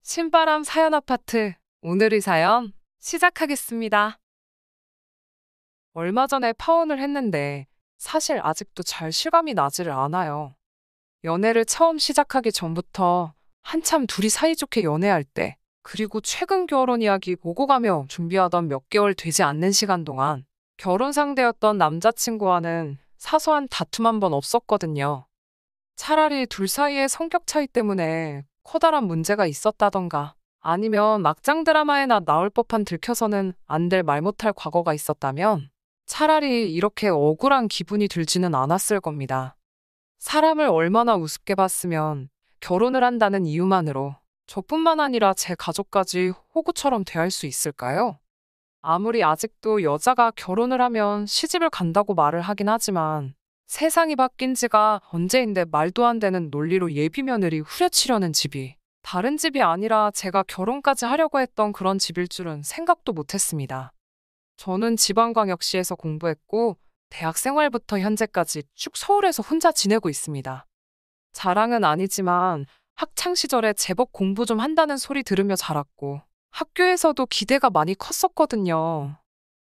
신바람 사연 아파트. 오늘의 사연 시작하겠습니다. 얼마 전에 파혼을 했는데 사실 아직도 잘 실감이 나지를 않아요. 연애를 처음 시작하기 전부터 한참 둘이 사이좋게 연애할 때, 그리고 최근 결혼 이야기 오고 가며 준비하던 몇 개월 되지 않는 시간 동안 결혼 상대였던 남자친구와는 사소한 다툼 한 번 없었거든요. 차라리 둘 사이의 성격 차이 때문에 커다란 문제가 있었다던가, 아니면 막장 드라마에나 나올 법한 들켜서는 안 될 말 못할 과거가 있었다면 차라리 이렇게 억울한 기분이 들지는 않았을 겁니다. 사람을 얼마나 우습게 봤으면 결혼을 한다는 이유만으로 저뿐만 아니라 제 가족까지 호구처럼 대할 수 있을까요? 아무리 아직도 여자가 결혼을 하면 시집을 간다고 말을 하긴 하지만, 세상이 바뀐 지가 언제인데 말도 안 되는 논리로 예비 며느리 후려치려는 집이 다른 집이 아니라 제가 결혼까지 하려고 했던 그런 집일 줄은 생각도 못했습니다. 저는 지방광역시에서 공부했고 대학 생활부터 현재까지 쭉 서울에서 혼자 지내고 있습니다. 자랑은 아니지만 학창 시절에 제법 공부 좀 한다는 소리 들으며 자랐고 학교에서도 기대가 많이 컸었거든요.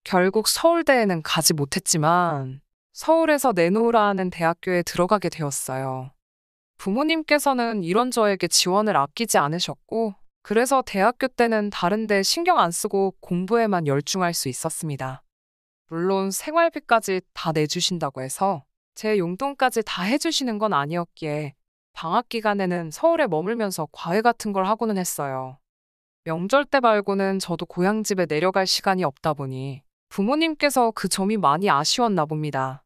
결국 서울대에는 가지 못했지만 서울에서 내놓으라 하는 대학교에 들어가게 되었어요. 부모님께서는 이런 저에게 지원을 아끼지 않으셨고, 그래서 대학교 때는 다른 데 신경 안 쓰고 공부에만 열중할 수 있었습니다. 물론 생활비까지 다 내주신다고 해서 제 용돈까지 다 해주시는 건 아니었기에 방학 기간에는 서울에 머물면서 과외 같은 걸 하고는 했어요. 명절 때 말고는 저도 고향집에 내려갈 시간이 없다 보니 부모님께서 그 점이 많이 아쉬웠나 봅니다.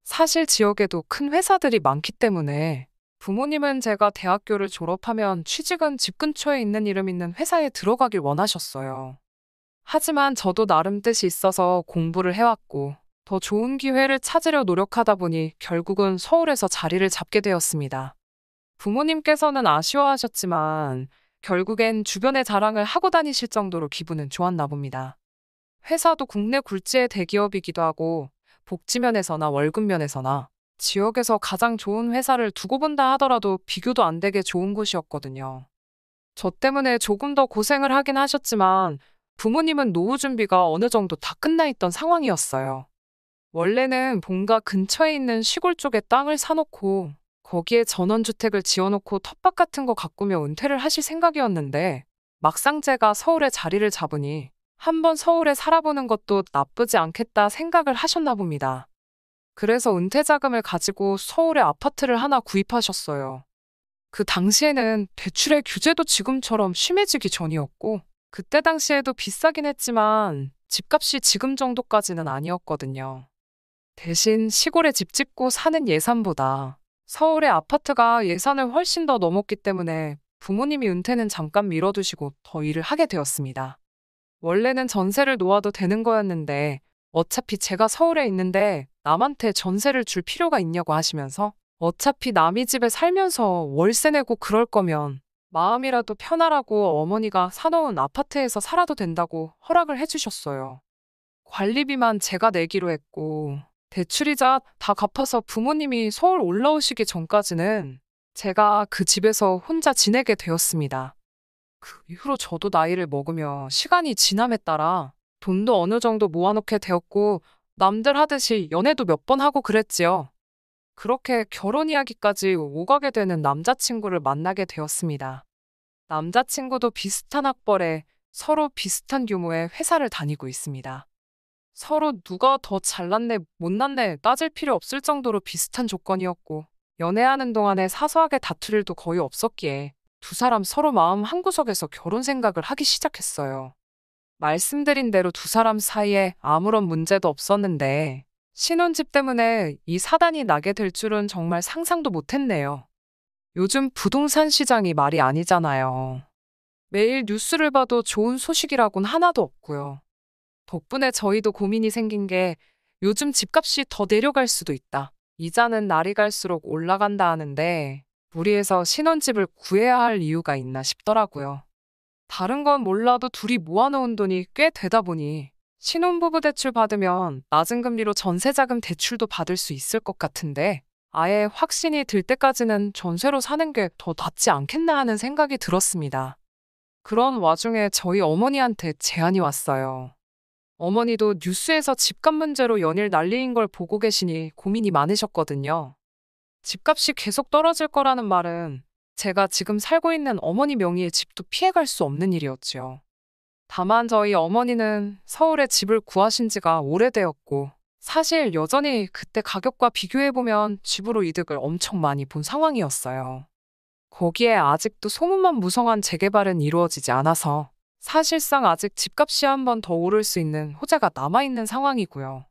사실 지역에도 큰 회사들이 많기 때문에 부모님은 제가 대학교를 졸업하면 취직은 집 근처에 있는 이름 있는 회사에 들어가길 원하셨어요. 하지만 저도 나름 뜻이 있어서 공부를 해왔고 더 좋은 기회를 찾으려 노력하다 보니 결국은 서울에서 자리를 잡게 되었습니다. 부모님께서는 아쉬워하셨지만 결국엔 주변에 자랑을 하고 다니실 정도로 기분은 좋았나 봅니다. 회사도 국내 굴지의 대기업이기도 하고 복지면에서나 월급면에서나 지역에서 가장 좋은 회사를 두고 본다 하더라도 비교도 안 되게 좋은 곳이었거든요. 저 때문에 조금 더 고생을 하긴 하셨지만 부모님은 노후 준비가 어느 정도 다 끝나 있던 상황이었어요. 원래는 본가 근처에 있는 시골 쪽에 땅을 사놓고 거기에 전원주택을 지어놓고 텃밭 같은 거 가꾸며 은퇴를 하실 생각이었는데, 막상 제가 서울에 자리를 잡으니 한번 서울에 살아보는 것도 나쁘지 않겠다 생각을 하셨나 봅니다. 그래서 은퇴 자금을 가지고 서울에 아파트를 하나 구입하셨어요. 그 당시에는 대출의 규제도 지금처럼 심해지기 전이었고, 그때 당시에도 비싸긴 했지만 집값이 지금 정도까지는 아니었거든요. 대신 시골에 집 짓고 사는 예산보다 서울의 아파트가 예산을 훨씬 더 넘었기 때문에 부모님이 은퇴는 잠깐 미뤄두시고 더 일을 하게 되었습니다. 원래는 전세를 놓아도 되는 거였는데 어차피 제가 서울에 있는데 남한테 전세를 줄 필요가 있냐고 하시면서, 어차피 남의 집에 살면서 월세 내고 그럴 거면 마음이라도 편하라고 어머니가 사놓은 아파트에서 살아도 된다고 허락을 해주셨어요. 관리비만 제가 내기로 했고 대출이자 다 갚아서 부모님이 서울 올라오시기 전까지는 제가 그 집에서 혼자 지내게 되었습니다. 그 이후로 저도 나이를 먹으며 시간이 지남에 따라 돈도 어느 정도 모아놓게 되었고 남들 하듯이 연애도 몇 번 하고 그랬지요. 그렇게 결혼 이야기까지 오가게 되는 남자친구를 만나게 되었습니다. 남자친구도 비슷한 학벌에 서로 비슷한 규모의 회사를 다니고 있습니다. 서로 누가 더 잘났네, 못났네 따질 필요 없을 정도로 비슷한 조건이었고, 연애하는 동안에 사소하게 다툴 일도 거의 없었기에 두 사람 서로 마음 한구석에서 결혼 생각을 하기 시작했어요. 말씀드린 대로 두 사람 사이에 아무런 문제도 없었는데 신혼집 때문에 이 사단이 나게 될 줄은 정말 상상도 못했네요. 요즘 부동산 시장이 말이 아니잖아요. 매일 뉴스를 봐도 좋은 소식이라곤 하나도 없고요. 덕분에 저희도 고민이 생긴 게, 요즘 집값이 더 내려갈 수도 있다, 이자는 날이 갈수록 올라간다 하는데 무리해서 신혼집을 구해야 할 이유가 있나 싶더라고요. 다른 건 몰라도 둘이 모아놓은 돈이 꽤 되다 보니 신혼부부 대출 받으면 낮은 금리로 전세자금 대출도 받을 수 있을 것 같은데, 아예 확신이 들 때까지는 전세로 사는 게 더 낫지 않겠나 하는 생각이 들었습니다. 그런 와중에 저희 어머니한테 제안이 왔어요. 어머니도 뉴스에서 집값 문제로 연일 난리인 걸 보고 계시니 고민이 많으셨거든요. 집값이 계속 떨어질 거라는 말은 제가 지금 살고 있는 어머니 명의의 집도 피해갈 수 없는 일이었지요. 다만 저희 어머니는 서울에 집을 구하신 지가 오래되었고, 사실 여전히 그때 가격과 비교해보면 집으로 이득을 엄청 많이 본 상황이었어요. 거기에 아직도 소문만 무성한 재개발은 이루어지지 않아서 사실상 아직 집값이 한 번 더 오를 수 있는 호재가 남아있는 상황이고요.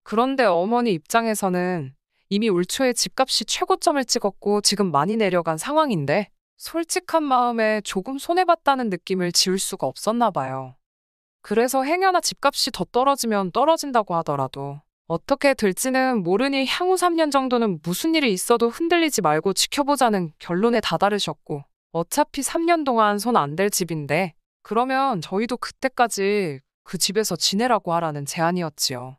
그런데 어머니 입장에서는 이미 올 초에 집값이 최고점을 찍었고 지금 많이 내려간 상황인데 솔직한 마음에 조금 손해봤다는 느낌을 지울 수가 없었나 봐요. 그래서 행여나 집값이 더 떨어지면 떨어진다고 하더라도 어떻게 될지는 모르니 향후 3년 정도는 무슨 일이 있어도 흔들리지 말고 지켜보자는 결론에 다다르셨고, 어차피 3년 동안 손 안 댈 집인데 그러면 저희도 그때까지 그 집에서 지내라고 하라는 제안이었지요.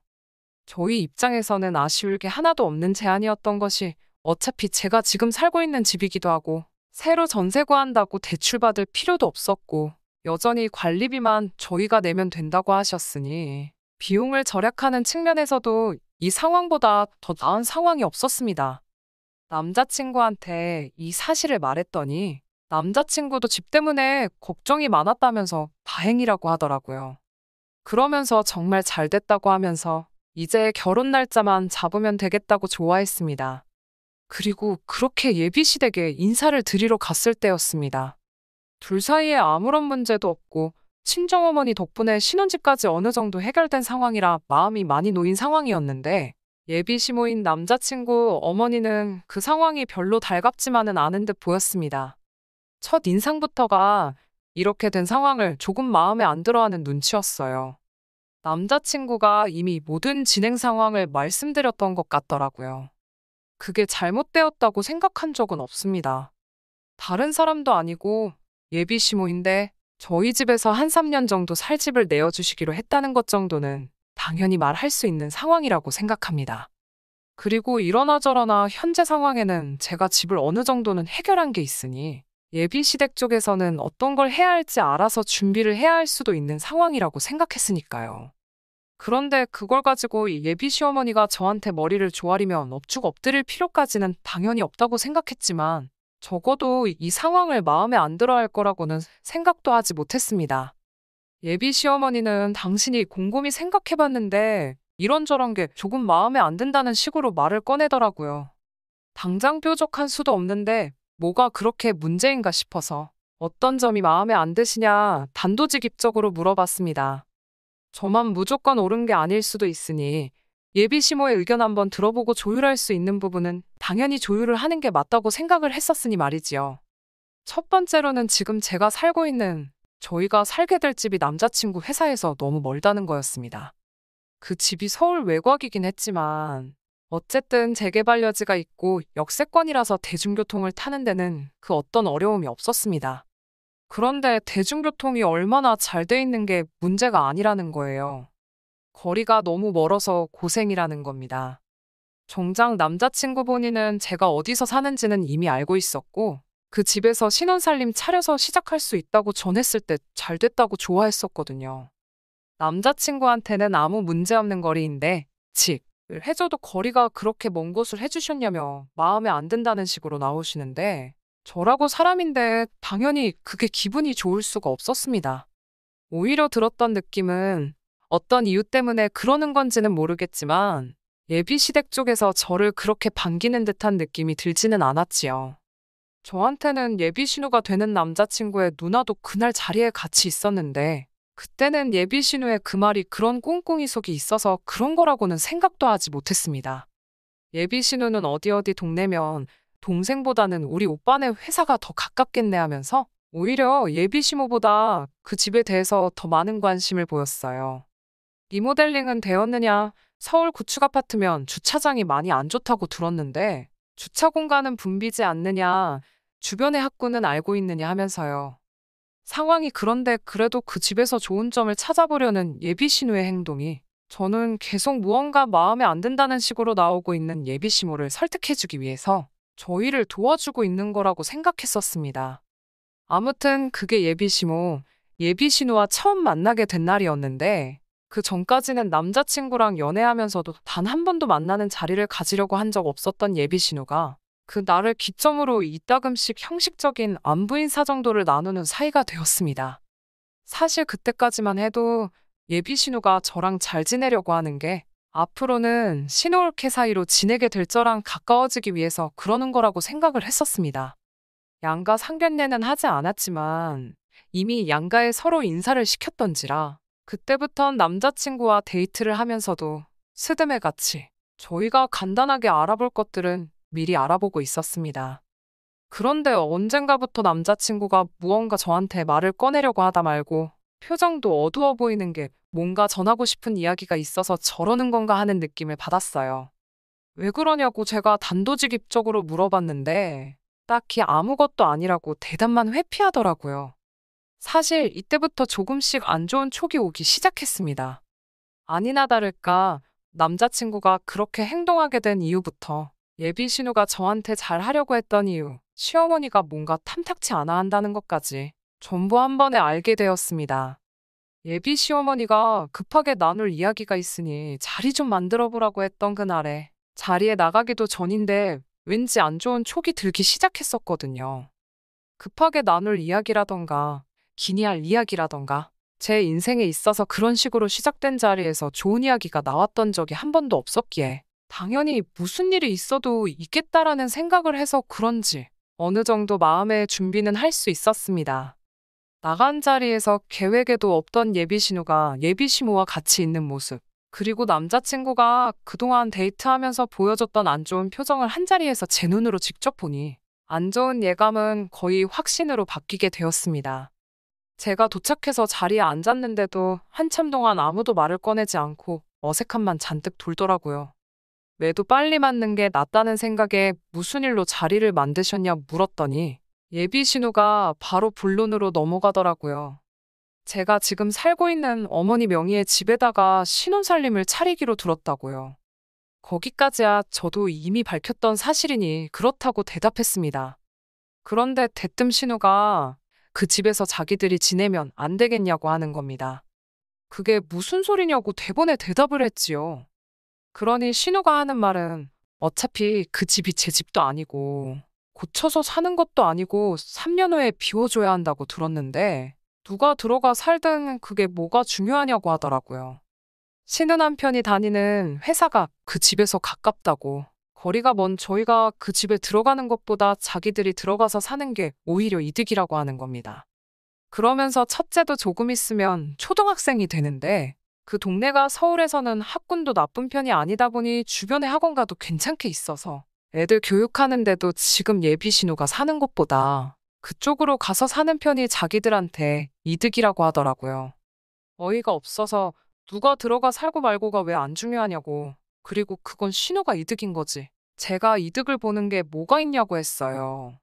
저희 입장에서는 아쉬울 게 하나도 없는 제안이었던 것이 어차피 제가 지금 살고 있는 집이기도 하고 새로 전세 구한다고 대출받을 필요도 없었고 여전히 관리비만 저희가 내면 된다고 하셨으니 비용을 절약하는 측면에서도 이 상황보다 더 나은 상황이 없었습니다. 남자친구한테 이 사실을 말했더니 남자친구도 집 때문에 걱정이 많았다면서 다행이라고 하더라고요. 그러면서 정말 잘 됐다고 하면서 이제 결혼 날짜만 잡으면 되겠다고 좋아했습니다. 그리고 그렇게 예비시댁에 인사를 드리러 갔을 때였습니다. 둘 사이에 아무런 문제도 없고 친정어머니 덕분에 신혼집까지 어느 정도 해결된 상황이라 마음이 많이 놓인 상황이었는데 예비시모인 남자친구 어머니는 그 상황이 별로 달갑지만은 않은 듯 보였습니다. 첫 인상부터가 이렇게 된 상황을 조금 마음에 안 들어하는 눈치였어요. 남자친구가 이미 모든 진행 상황을 말씀드렸던 것 같더라고요. 그게 잘못되었다고 생각한 적은 없습니다. 다른 사람도 아니고 예비시모인데 저희 집에서 한 3년 정도 살 집을 내어주시기로 했다는 것 정도는 당연히 말할 수 있는 상황이라고 생각합니다. 그리고 이러나 저러나 현재 상황에는 제가 집을 어느 정도는 해결한 게 있으니 예비시댁 쪽에서는 어떤 걸 해야 할지 알아서 준비를 해야 할 수도 있는 상황이라고 생각했으니까요. 그런데 그걸 가지고 이 예비시어머니가 저한테 머리를 조아리면 엎죽 엎드릴 필요까지는 당연히 없다고 생각했지만 적어도 이 상황을 마음에 안 들어 할 거라고는 생각도 하지 못했습니다. 예비시어머니는 당신이 곰곰이 생각해봤는데 이런저런 게 조금 마음에 안 든다는 식으로 말을 꺼내더라고요. 당장 뾰족한 수도 없는데 뭐가 그렇게 문제인가 싶어서 어떤 점이 마음에 안 드시냐 단도직입적으로 물어봤습니다. 저만 무조건 옳은 게 아닐 수도 있으니 예비시모의 의견 한번 들어보고 조율할 수 있는 부분은 당연히 조율을 하는 게 맞다고 생각을 했었으니 말이지요. 첫 번째로는 지금 제가 살고 있는 저희가 살게 될 집이 남자친구 회사에서 너무 멀다는 거였습니다. 그 집이 서울 외곽이긴 했지만 어쨌든 재개발 여지가 있고 역세권이라서 대중교통을 타는 데는 그 어떤 어려움이 없었습니다. 그런데 대중교통이 얼마나 잘 돼 있는 게 문제가 아니라는 거예요. 거리가 너무 멀어서 고생이라는 겁니다. 정작 남자친구 본인은 제가 어디서 사는지는 이미 알고 있었고 그 집에서 신혼살림 차려서 시작할 수 있다고 전했을 때 잘 됐다고 좋아했었거든요. 남자친구한테는 아무 문제 없는 거리인데 집을 해줘도 거리가 그렇게 먼 곳을 해주셨냐며 마음에 안 든다는 식으로 나오시는데 저라고 사람인데 당연히 그게 기분이 좋을 수가 없었습니다. 오히려 들었던 느낌은 어떤 이유 때문에 그러는 건지는 모르겠지만 예비시댁 쪽에서 저를 그렇게 반기는 듯한 느낌이 들지는 않았지요. 저한테는 예비신우가 되는 남자친구의 누나도 그날 자리에 같이 있었는데 그때는 예비신우의 그 말이 그런 꿍꿍이 속이 있어서 그런 거라고는 생각도 하지 못했습니다. 예비신우는 어디 동네면 동생보다는 우리 오빠네 회사가 더 가깝겠네 하면서 오히려 예비시모보다 그 집에 대해서 더 많은 관심을 보였어요. 리모델링은 되었느냐, 서울 구축 아파트면 주차장이 많이 안 좋다고 들었는데 주차 공간은 붐비지 않느냐, 주변의 학구는 알고 있느냐 하면서요. 상황이 그런데 그래도 그 집에서 좋은 점을 찾아보려는 예비신우의 행동이 저는 계속 무언가 마음에 안 든다는 식으로 나오고 있는 예비시모를 설득해주기 위해서 저희를 도와주고 있는 거라고 생각했었습니다. 아무튼 그게 예비 신우와 처음 만나게 된 날이었는데 그 전까지는 남자친구랑 연애하면서도 단 한 번도 만나는 자리를 가지려고 한 적 없었던 예비신우가 그 날을 기점으로 이따금씩 형식적인 안부 인사 정도를 나누는 사이가 되었습니다. 사실 그때까지만 해도 예비신우가 저랑 잘 지내려고 하는 게 앞으로는 신우올케 사이로 지내게 될 저랑 가까워지기 위해서 그러는 거라고 생각을 했었습니다. 양가 상견례는 하지 않았지만 이미 양가에 서로 인사를 시켰던지라 그때부턴 남자친구와 데이트를 하면서도 스드메 같이 저희가 간단하게 알아볼 것들은 미리 알아보고 있었습니다. 그런데 언젠가부터 남자친구가 무언가 저한테 말을 꺼내려고 하다 말고 표정도 어두워 보이는 게 뭔가 전하고 싶은 이야기가 있어서 저러는 건가 하는 느낌을 받았어요. 왜 그러냐고 제가 단도직입적으로 물어봤는데 딱히 아무것도 아니라고 대답만 회피하더라고요. 사실 이때부터 조금씩 안 좋은 촉이 오기 시작했습니다. 아니나 다를까 남자친구가 그렇게 행동하게 된 이후부터 예비 신우가 저한테 잘하려고 했던 이유, 시어머니가 뭔가 탐탁치 않아 한다는 것까지 전부 한 번에 알게 되었습니다. 예비 시어머니가 급하게 나눌 이야기가 있으니 자리 좀 만들어 보라고 했던 그날에 자리에 나가기도 전인데 왠지 안 좋은 촉이 들기 시작했었거든요. 급하게 나눌 이야기라던가 기니할 이야기라던가 제 인생에 있어서 그런 식으로 시작된 자리에서 좋은 이야기가 나왔던 적이 한 번도 없었기에 당연히 무슨 일이 있어도 있겠다라는 생각을 해서 그런지 어느 정도 마음의 준비는 할 수 있었습니다. 나간 자리에서 계획에도 없던 예비신우가 예비시모와 같이 있는 모습, 그리고 남자친구가 그동안 데이트하면서 보여줬던 안 좋은 표정을 한자리에서 제 눈으로 직접 보니 안 좋은 예감은 거의 확신으로 바뀌게 되었습니다. 제가 도착해서 자리에 앉았는데도 한참 동안 아무도 말을 꺼내지 않고 어색함만 잔뜩 돌더라고요. 매도 빨리 맞는 게 낫다는 생각에 무슨 일로 자리를 만드셨냐 물었더니 예비 신우가 바로 본론으로 넘어가더라고요. 제가 지금 살고 있는 어머니 명의의 집에다가 신혼살림을 차리기로 들었다고요. 거기까지야 저도 이미 밝혔던 사실이니 그렇다고 대답했습니다. 그런데 대뜸 신우가 그 집에서 자기들이 지내면 안 되겠냐고 하는 겁니다. 그게 무슨 소리냐고 대번에 대답을 했지요. 그러니 신우가 하는 말은 어차피 그 집이 제 집도 아니고 고쳐서 사는 것도 아니고 3년 후에 비워줘야 한다고 들었는데 누가 들어가 살든 그게 뭐가 중요하냐고 하더라고요. 신우 남편이 다니는 회사가 그 집에서 가깝다고 거리가 먼 저희가 그 집에 들어가는 것보다 자기들이 들어가서 사는 게 오히려 이득이라고 하는 겁니다. 그러면서 첫째도 조금 있으면 초등학생이 되는데 그 동네가 서울에서는 학군도 나쁜 편이 아니다 보니 주변에 학원가도 괜찮게 있어서 애들 교육하는데도 지금 예비 신우가 사는 곳보다 그쪽으로 가서 사는 편이 자기들한테 이득이라고 하더라고요. 어이가 없어서 누가 들어가 살고 말고가 왜 안 중요하냐고. 그리고 그건 신우가 이득인 거지. 제가 이득을 보는 게 뭐가 있냐고 했어요.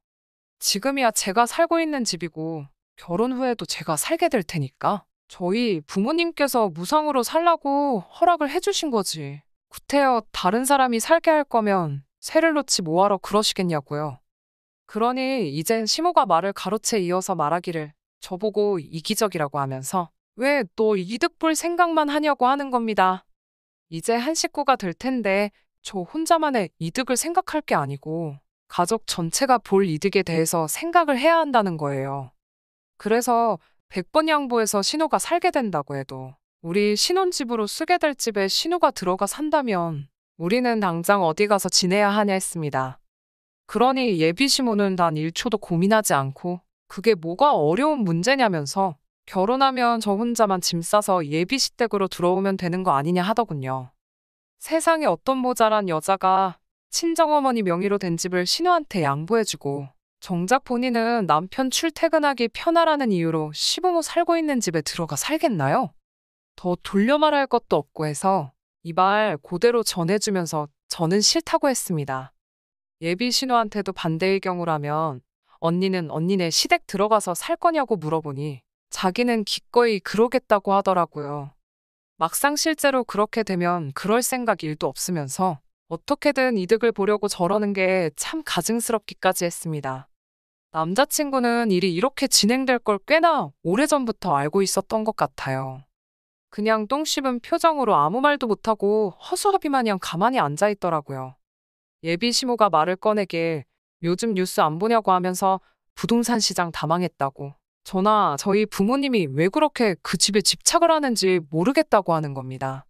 지금이야 제가 살고 있는 집이고 결혼 후에도 제가 살게 될 테니까 저희 부모님께서 무상으로 살라고 허락을 해주신 거지. 구태여 다른 사람이 살게 할 거면 새를 놓지 뭐하러 그러시겠냐고요. 그러니 이젠 시모가 말을 가로채 이어서 말하기를 저보고 이기적이라고 하면서 왜 너 이득 볼 생각만 하냐고 하는 겁니다. 이제 한 식구가 될 텐데 저 혼자만의 이득을 생각할 게 아니고 가족 전체가 볼 이득에 대해서 생각을 해야 한다는 거예요. 그래서 100번 양보해서 신우가 살게 된다고 해도 우리 신혼집으로 쓰게 될 집에 신우가 들어가 산다면 우리는 당장 어디 가서 지내야 하냐 했습니다. 그러니 예비 시모는 단 1초도 고민하지 않고 그게 뭐가 어려운 문제냐면서 결혼하면 저 혼자만 짐 싸서 예비 시댁으로 들어오면 되는 거 아니냐 하더군요. 세상에 어떤 모자란 여자가 친정어머니 명의로 된 집을 신우한테 양보해주고 정작 본인은 남편 출퇴근하기 편하라는 이유로 시부모 살고 있는 집에 들어가 살겠나요? 더 돌려 말할 것도 없고 해서 이 말 그대로 전해주면서 저는 싫다고 했습니다. 예비 신우한테도 반대의 경우라면 언니는 언니네 시댁 들어가서 살 거냐고 물어보니 자기는 기꺼이 그러겠다고 하더라고요. 막상 실제로 그렇게 되면 그럴 생각 1도 없으면서 어떻게든 이득을 보려고 저러는 게 참 가증스럽기까지 했습니다. 남자친구는 일이 이렇게 진행될 걸 꽤나 오래전부터 알고 있었던 것 같아요. 그냥 똥 씹은 표정으로 아무 말도 못하고 허수아비 마냥 가만히 앉아 있더라고요. 예비 시모가 말을 꺼내길 요즘 뉴스 안 보냐고 하면서 부동산 시장 다 망했다고. 저나 저희 부모님이 왜 그렇게 그 집에 집착을 하는지 모르겠다고 하는 겁니다.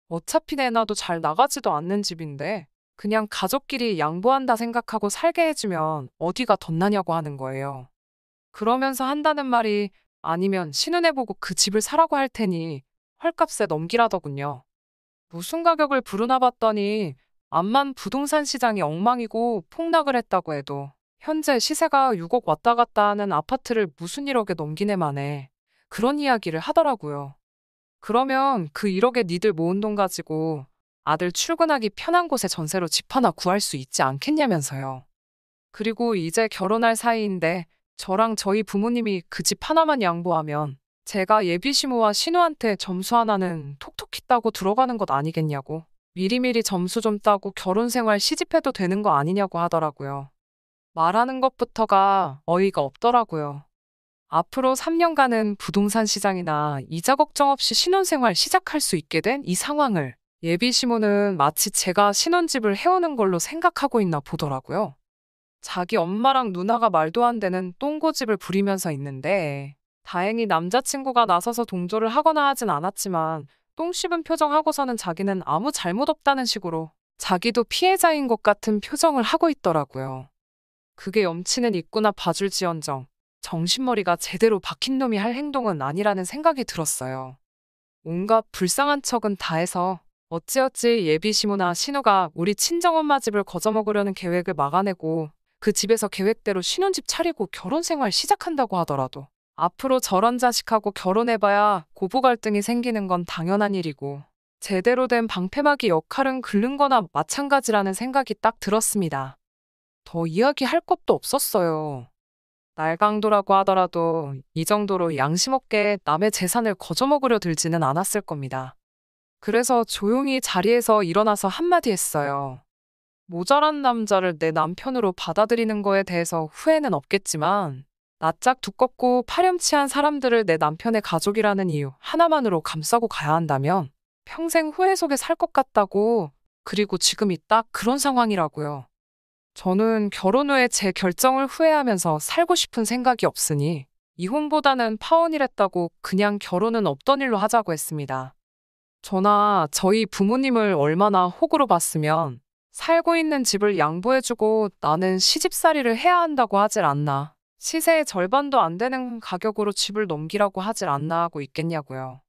어차피 내놔도 잘 나가지도 않는 집인데 그냥 가족끼리 양보한다 생각하고 살게 해주면 어디가 덧나냐고 하는 거예요. 그러면서 한다는 말이 아니면 신혼해보고 그 집을 사라고 할 테니 헐값에 넘기라더군요. 무슨 가격을 부르나 봤더니 암만 부동산 시장이 엉망이고 폭락을 했다고 해도 현재 시세가 6억 왔다 갔다 하는 아파트를 무슨 1억에 넘기네 마네. 그런 이야기를 하더라고요. 그러면 그 1억에 니들 모은 돈 가지고 아들 출근하기 편한 곳에 전세로 집 하나 구할 수 있지 않겠냐면서요. 그리고 이제 결혼할 사이인데 저랑 저희 부모님이 그 집 하나만 양보하면 제가 예비 시모와 신우한테 점수 하나는 톡톡히 따고 들어가는 것 아니겠냐고. 미리미리 점수 좀 따고 결혼 생활 시집해도 되는 거 아니냐고 하더라고요. 말하는 것부터가 어이가 없더라고요. 앞으로 3년간은 부동산 시장이나 이자 걱정 없이 신혼생활 시작할 수 있게 된 이 상황을 예비 시모는 마치 제가 신혼집을 해오는 걸로 생각하고 있나 보더라고요. 자기 엄마랑 누나가 말도 안 되는 똥고집을 부리면서 있는데 다행히 남자친구가 나서서 동조를 하거나 하진 않았지만 똥 씹은 표정 하고서는 자기는 아무 잘못 없다는 식으로 자기도 피해자인 것 같은 표정을 하고 있더라고요. 그게 염치는 있구나 봐줄지언정 정신머리가 제대로 박힌 놈이 할 행동은 아니라는 생각이 들었어요. 온갖 불쌍한 척은 다 해서 어찌어찌 예비 시모나 신우가 우리 친정엄마 집을 거저먹으려는 계획을 막아내고 그 집에서 계획대로 신혼집 차리고 결혼 생활 시작한다고 하더라도 앞으로 저런 자식하고 결혼해봐야 고부 갈등이 생기는 건 당연한 일이고 제대로 된 방패막이 역할은 긁는 거나 마찬가지라는 생각이 딱 들었습니다. 더 이야기할 것도 없었어요. 날강도라고 하더라도 이 정도로 양심 없게 남의 재산을 거저먹으려 들지는 않았을 겁니다. 그래서 조용히 자리에서 일어나서 한마디 했어요. 모자란 남자를 내 남편으로 받아들이는 거에 대해서 후회는 없겠지만 낯짝 두껍고 파렴치한 사람들을 내 남편의 가족이라는 이유 하나만으로 감싸고 가야 한다면 평생 후회 속에 살 것 같다고. 그리고 지금이 딱 그런 상황이라고요. 저는 결혼 후에 제 결정을 후회하면서 살고 싶은 생각이 없으니 이혼보다는 파혼이랬다고 그냥 결혼은 없던 일로 하자고 했습니다. 저나 저희 부모님을 얼마나 호구로 봤으면 살고 있는 집을 양보해주고 나는 시집살이를 해야 한다고 하질 않나. 시세의 절반도 안 되는 가격으로 집을 넘기라고 하질 않나 하고 있겠냐고요.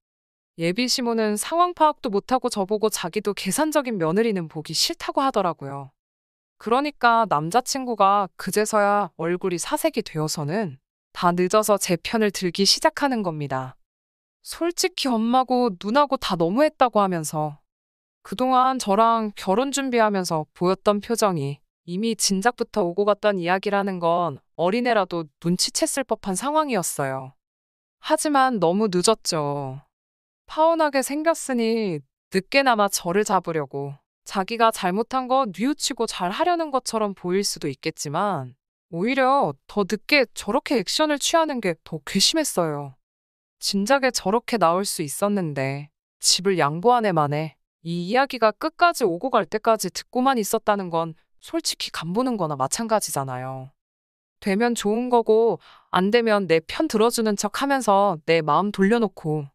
예비 시모는 상황 파악도 못하고 저보고 자기도 계산적인 며느리는 보기 싫다고 하더라고요. 그러니까 남자친구가 그제서야 얼굴이 사색이 되어서는 다 늦어서 제 편을 들기 시작하는 겁니다. 솔직히 엄마고 누나고 다 너무했다고 하면서 그동안 저랑 결혼 준비하면서 보였던 표정이 이미 진작부터 오고 갔던 이야기라는 건 어린애라도 눈치챘을 법한 상황이었어요. 하지만 너무 늦었죠. 파혼하게 생겼으니 늦게나마 저를 잡으려고 자기가 잘못한 거 뉘우치고 잘 하려는 것처럼 보일 수도 있겠지만 오히려 더 늦게 저렇게 액션을 취하는 게 더 괘씸했어요. 진작에 저렇게 나올 수 있었는데 집을 양보한 애만에 이 이야기가 끝까지 오고 갈 때까지 듣고만 있었다는 건 솔직히 간보는 거나 마찬가지잖아요. 되면 좋은 거고 안 되면 내 편 들어주는 척 하면서 내 마음 돌려놓고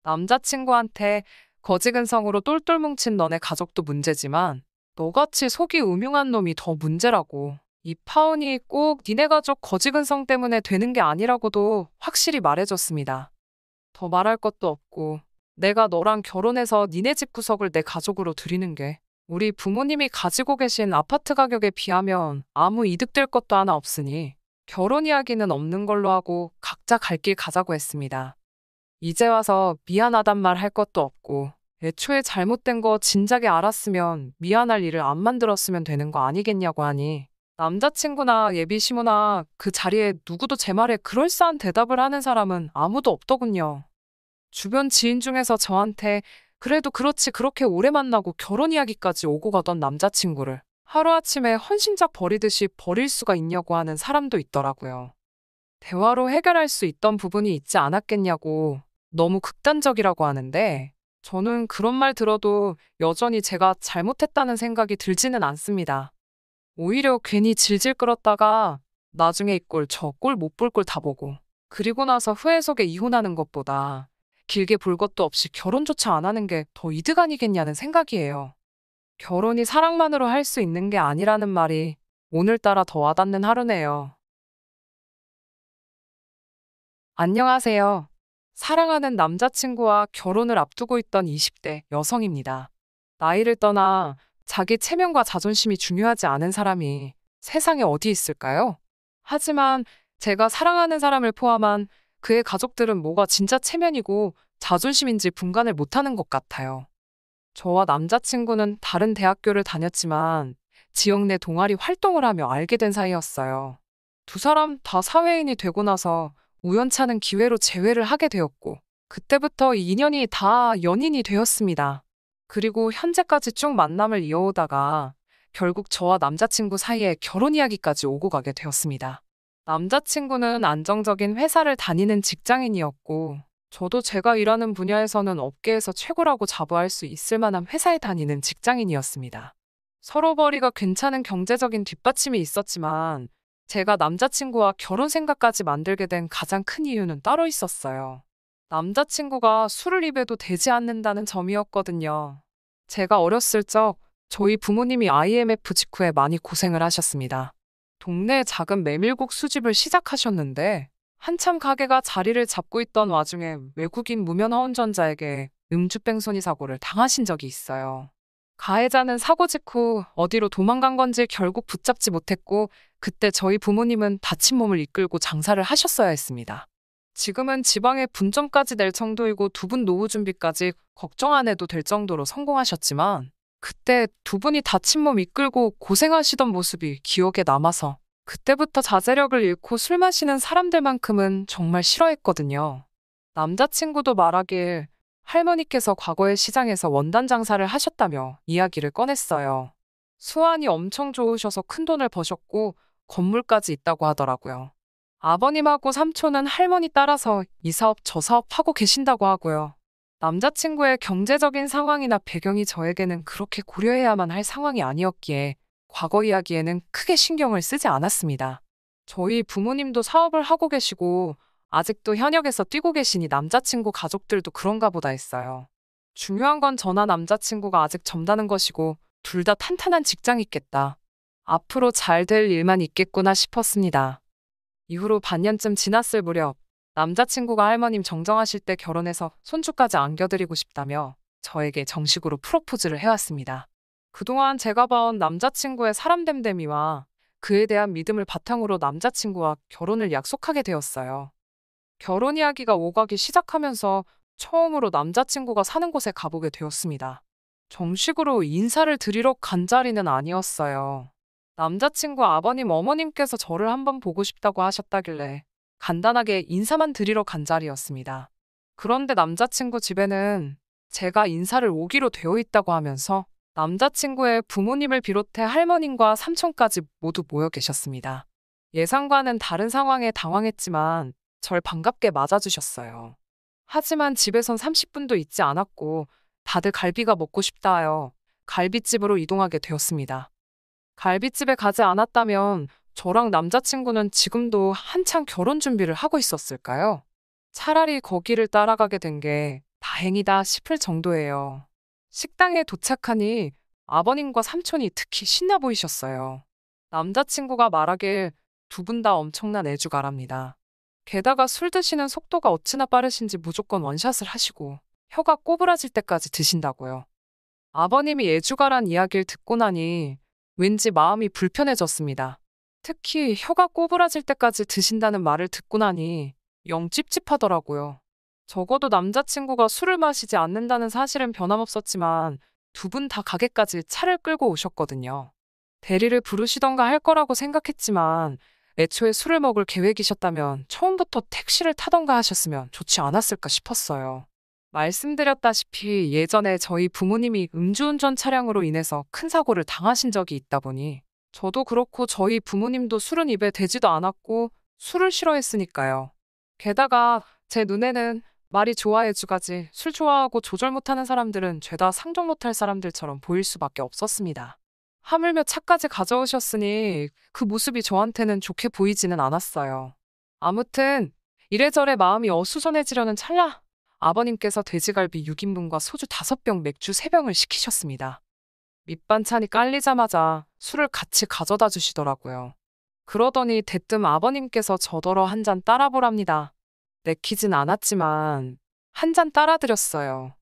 남자친구한테 거지근성으로 똘똘 뭉친 너네 가족도 문제지만 너같이 속이 음흉한 놈이 더 문제라고. 이 파혼이 꼭 니네 가족 거지근성 때문에 되는 게 아니라고도 확실히 말해줬습니다. 더 말할 것도 없고 내가 너랑 결혼해서 니네 집 구석을 내 가족으로 들이는 게 우리 부모님이 가지고 계신 아파트 가격에 비하면 아무 이득될 것도 하나 없으니 결혼 이야기는 없는 걸로 하고 각자 갈 길 가자고 했습니다. 이제 와서 미안하단 말 할 것도 없고 애초에 잘못된 거 진작에 알았으면 미안할 일을 안 만들었으면 되는 거 아니겠냐고 하니 남자친구나 예비 시모나 그 자리에 누구도 제 말에 그럴싸한 대답을 하는 사람은 아무도 없더군요. 주변 지인 중에서 저한테 그래도 그렇지 그렇게 오래 만나고 결혼 이야기까지 오고 가던 남자친구를 하루아침에 헌신작 버리듯이 버릴 수가 있냐고 하는 사람도 있더라고요. 대화로 해결할 수 있던 부분이 있지 않았겠냐고 너무 극단적이라고 하는데 저는 그런 말 들어도 여전히 제가 잘못했다는 생각이 들지는 않습니다. 오히려 괜히 질질 끌었다가 나중에 이 꼴 저 꼴 못 볼 꼴 다 보고 그리고 나서 후회 속에 이혼하는 것보다 길게 볼 것도 없이 결혼조차 안 하는 게 더 이득 아니겠냐는 생각이에요. 결혼이 사랑만으로 할 수 있는 게 아니라는 말이 오늘따라 더 와닿는 하루네요. 안녕하세요. 사랑하는 남자친구와 결혼을 앞두고 있던 20대 여성입니다. 나이를 떠나 자기 체면과 자존심이 중요하지 않은 사람이 세상에 어디 있을까요? 하지만 제가 사랑하는 사람을 포함한 그의 가족들은 뭐가 진짜 체면이고 자존심인지 분간을 못하는 것 같아요. 저와 남자친구는 다른 대학교를 다녔지만 지역 내 동아리 활동을 하며 알게 된 사이였어요. 두 사람 다 사회인이 되고 나서 우연찮은 기회로 재회를 하게 되었고 그때부터 이 인연이 다 연인이 되었습니다. 그리고 현재까지 쭉 만남을 이어오다가 결국 저와 남자친구 사이에 결혼 이야기까지 오고 가게 되었습니다. 남자친구는 안정적인 회사를 다니는 직장인이었고 저도 제가 일하는 분야에서는 업계에서 최고라고 자부할 수 있을 만한 회사에 다니는 직장인이었습니다. 서로 벌이가 괜찮은 경제적인 뒷받침이 있었지만 제가 남자친구와 결혼 생각까지 만들게 된 가장 큰 이유는 따로 있었어요. 남자친구가 술을 입에도 되지 않는다는 점이었거든요. 제가 어렸을 적 저희 부모님이 IMF 직후에 많이 고생을 하셨습니다. 동네 작은 메밀국 수집을 시작하셨는데 한참 가게가 자리를 잡고 있던 와중에 외국인 무면 허운전자에게 음주뺑소니 사고를 당하신 적이 있어요. 가해자는 사고 직후 어디로 도망간 건지 결국 붙잡지 못했고 그때 저희 부모님은 다친 몸을 이끌고 장사를 하셨어야 했습니다. 지금은 지방에 분점까지 낼 정도이고 두 분 노후 준비까지 걱정 안 해도 될 정도로 성공하셨지만 그때 두 분이 다친 몸 이끌고 고생하시던 모습이 기억에 남아서 그때부터 자제력을 잃고 술 마시는 사람들만큼은 정말 싫어했거든요. 남자친구도 말하길 할머니께서 과거에 시장에서 원단 장사를 하셨다며 이야기를 꺼냈어요. 수완이 엄청 좋으셔서 큰돈을 버셨고 건물까지 있다고 하더라고요. 아버님하고 삼촌은 할머니 따라서 이 사업 저 사업 하고 계신다고 하고요. 남자친구의 경제적인 상황이나 배경이 저에게는 그렇게 고려해야만 할 상황이 아니었기에 과거 이야기에는 크게 신경을 쓰지 않았습니다. 저희 부모님도 사업을 하고 계시고 아직도 현역에서 뛰고 계시니 남자친구 가족들도 그런가 보다 했어요. 중요한 건 저나 남자친구가 아직 젊다는 것이고 둘 다 탄탄한 직장이 있겠다. 앞으로 잘 될 일만 있겠구나 싶었습니다. 이후로 반년쯤 지났을 무렵 남자친구가 할머님 정정하실 때 결혼해서 손주까지 안겨드리고 싶다며 저에게 정식으로 프로포즈를 해왔습니다. 그동안 제가 봐온 남자친구의 사람됨됨이와 그에 대한 믿음을 바탕으로 남자친구와 결혼을 약속하게 되었어요. 결혼 이야기가 오가기 시작하면서 처음으로 남자친구가 사는 곳에 가보게 되었습니다. 정식으로 인사를 드리러 간 자리는 아니었어요. 남자친구 아버님, 어머님께서 저를 한번 보고 싶다고 하셨다길래 간단하게 인사만 드리러 간 자리였습니다. 그런데 남자친구 집에는 제가 인사를 오기로 되어 있다고 하면서 남자친구의 부모님을 비롯해 할머님과 삼촌까지 모두 모여 계셨습니다. 예상과는 다른 상황에 당황했지만 절 반갑게 맞아주셨어요. 하지만 집에선 30분도 있지 않았고 다들 갈비가 먹고 싶다 하여 갈비집으로 이동하게 되었습니다. 갈비집에 가지 않았다면 저랑 남자친구는 지금도 한창 결혼 준비를 하고 있었을까요? 차라리 거기를 따라가게 된 게 다행이다 싶을 정도예요. 식당에 도착하니 아버님과 삼촌이 특히 신나 보이셨어요. 남자친구가 말하길 두 분 다 엄청난 애주가랍니다. 게다가 술 드시는 속도가 어찌나 빠르신지 무조건 원샷을 하시고 혀가 꼬부라질 때까지 드신다고요. 아버님이 애주가란 이야기를 듣고 나니 왠지 마음이 불편해졌습니다. 특히 혀가 꼬부라질 때까지 드신다는 말을 듣고 나니 영 찝찝하더라고요. 적어도 남자친구가 술을 마시지 않는다는 사실은 변함없었지만 두 분 다 가게까지 차를 끌고 오셨거든요. 대리를 부르시던가 할 거라고 생각했지만 애초에 술을 먹을 계획이셨다면 처음부터 택시를 타던가 하셨으면 좋지 않았을까 싶었어요. 말씀드렸다시피 예전에 저희 부모님이 음주운전 차량으로 인해서 큰 사고를 당하신 적이 있다 보니 저도 그렇고 저희 부모님도 술은 입에 대지도 않았고 술을 싫어했으니까요. 게다가 제 눈에는 말이 좋아해주가지 술 좋아하고 조절 못하는 사람들은 죄다 상종 못할 사람들처럼 보일 수밖에 없었습니다. 하물며 차까지 가져오셨으니 그 모습이 저한테는 좋게 보이지는 않았어요. 아무튼 이래저래 마음이 어수선해지려는 찰나 아버님께서 돼지갈비 6인분과 소주 5병, 맥주 3병을 시키셨습니다. 밑반찬이 깔리자마자 술을 같이 가져다 주시더라고요. 그러더니 대뜸 아버님께서 저더러 한 잔 따라보랍니다. 내키진 않았지만 한 잔 따라드렸어요.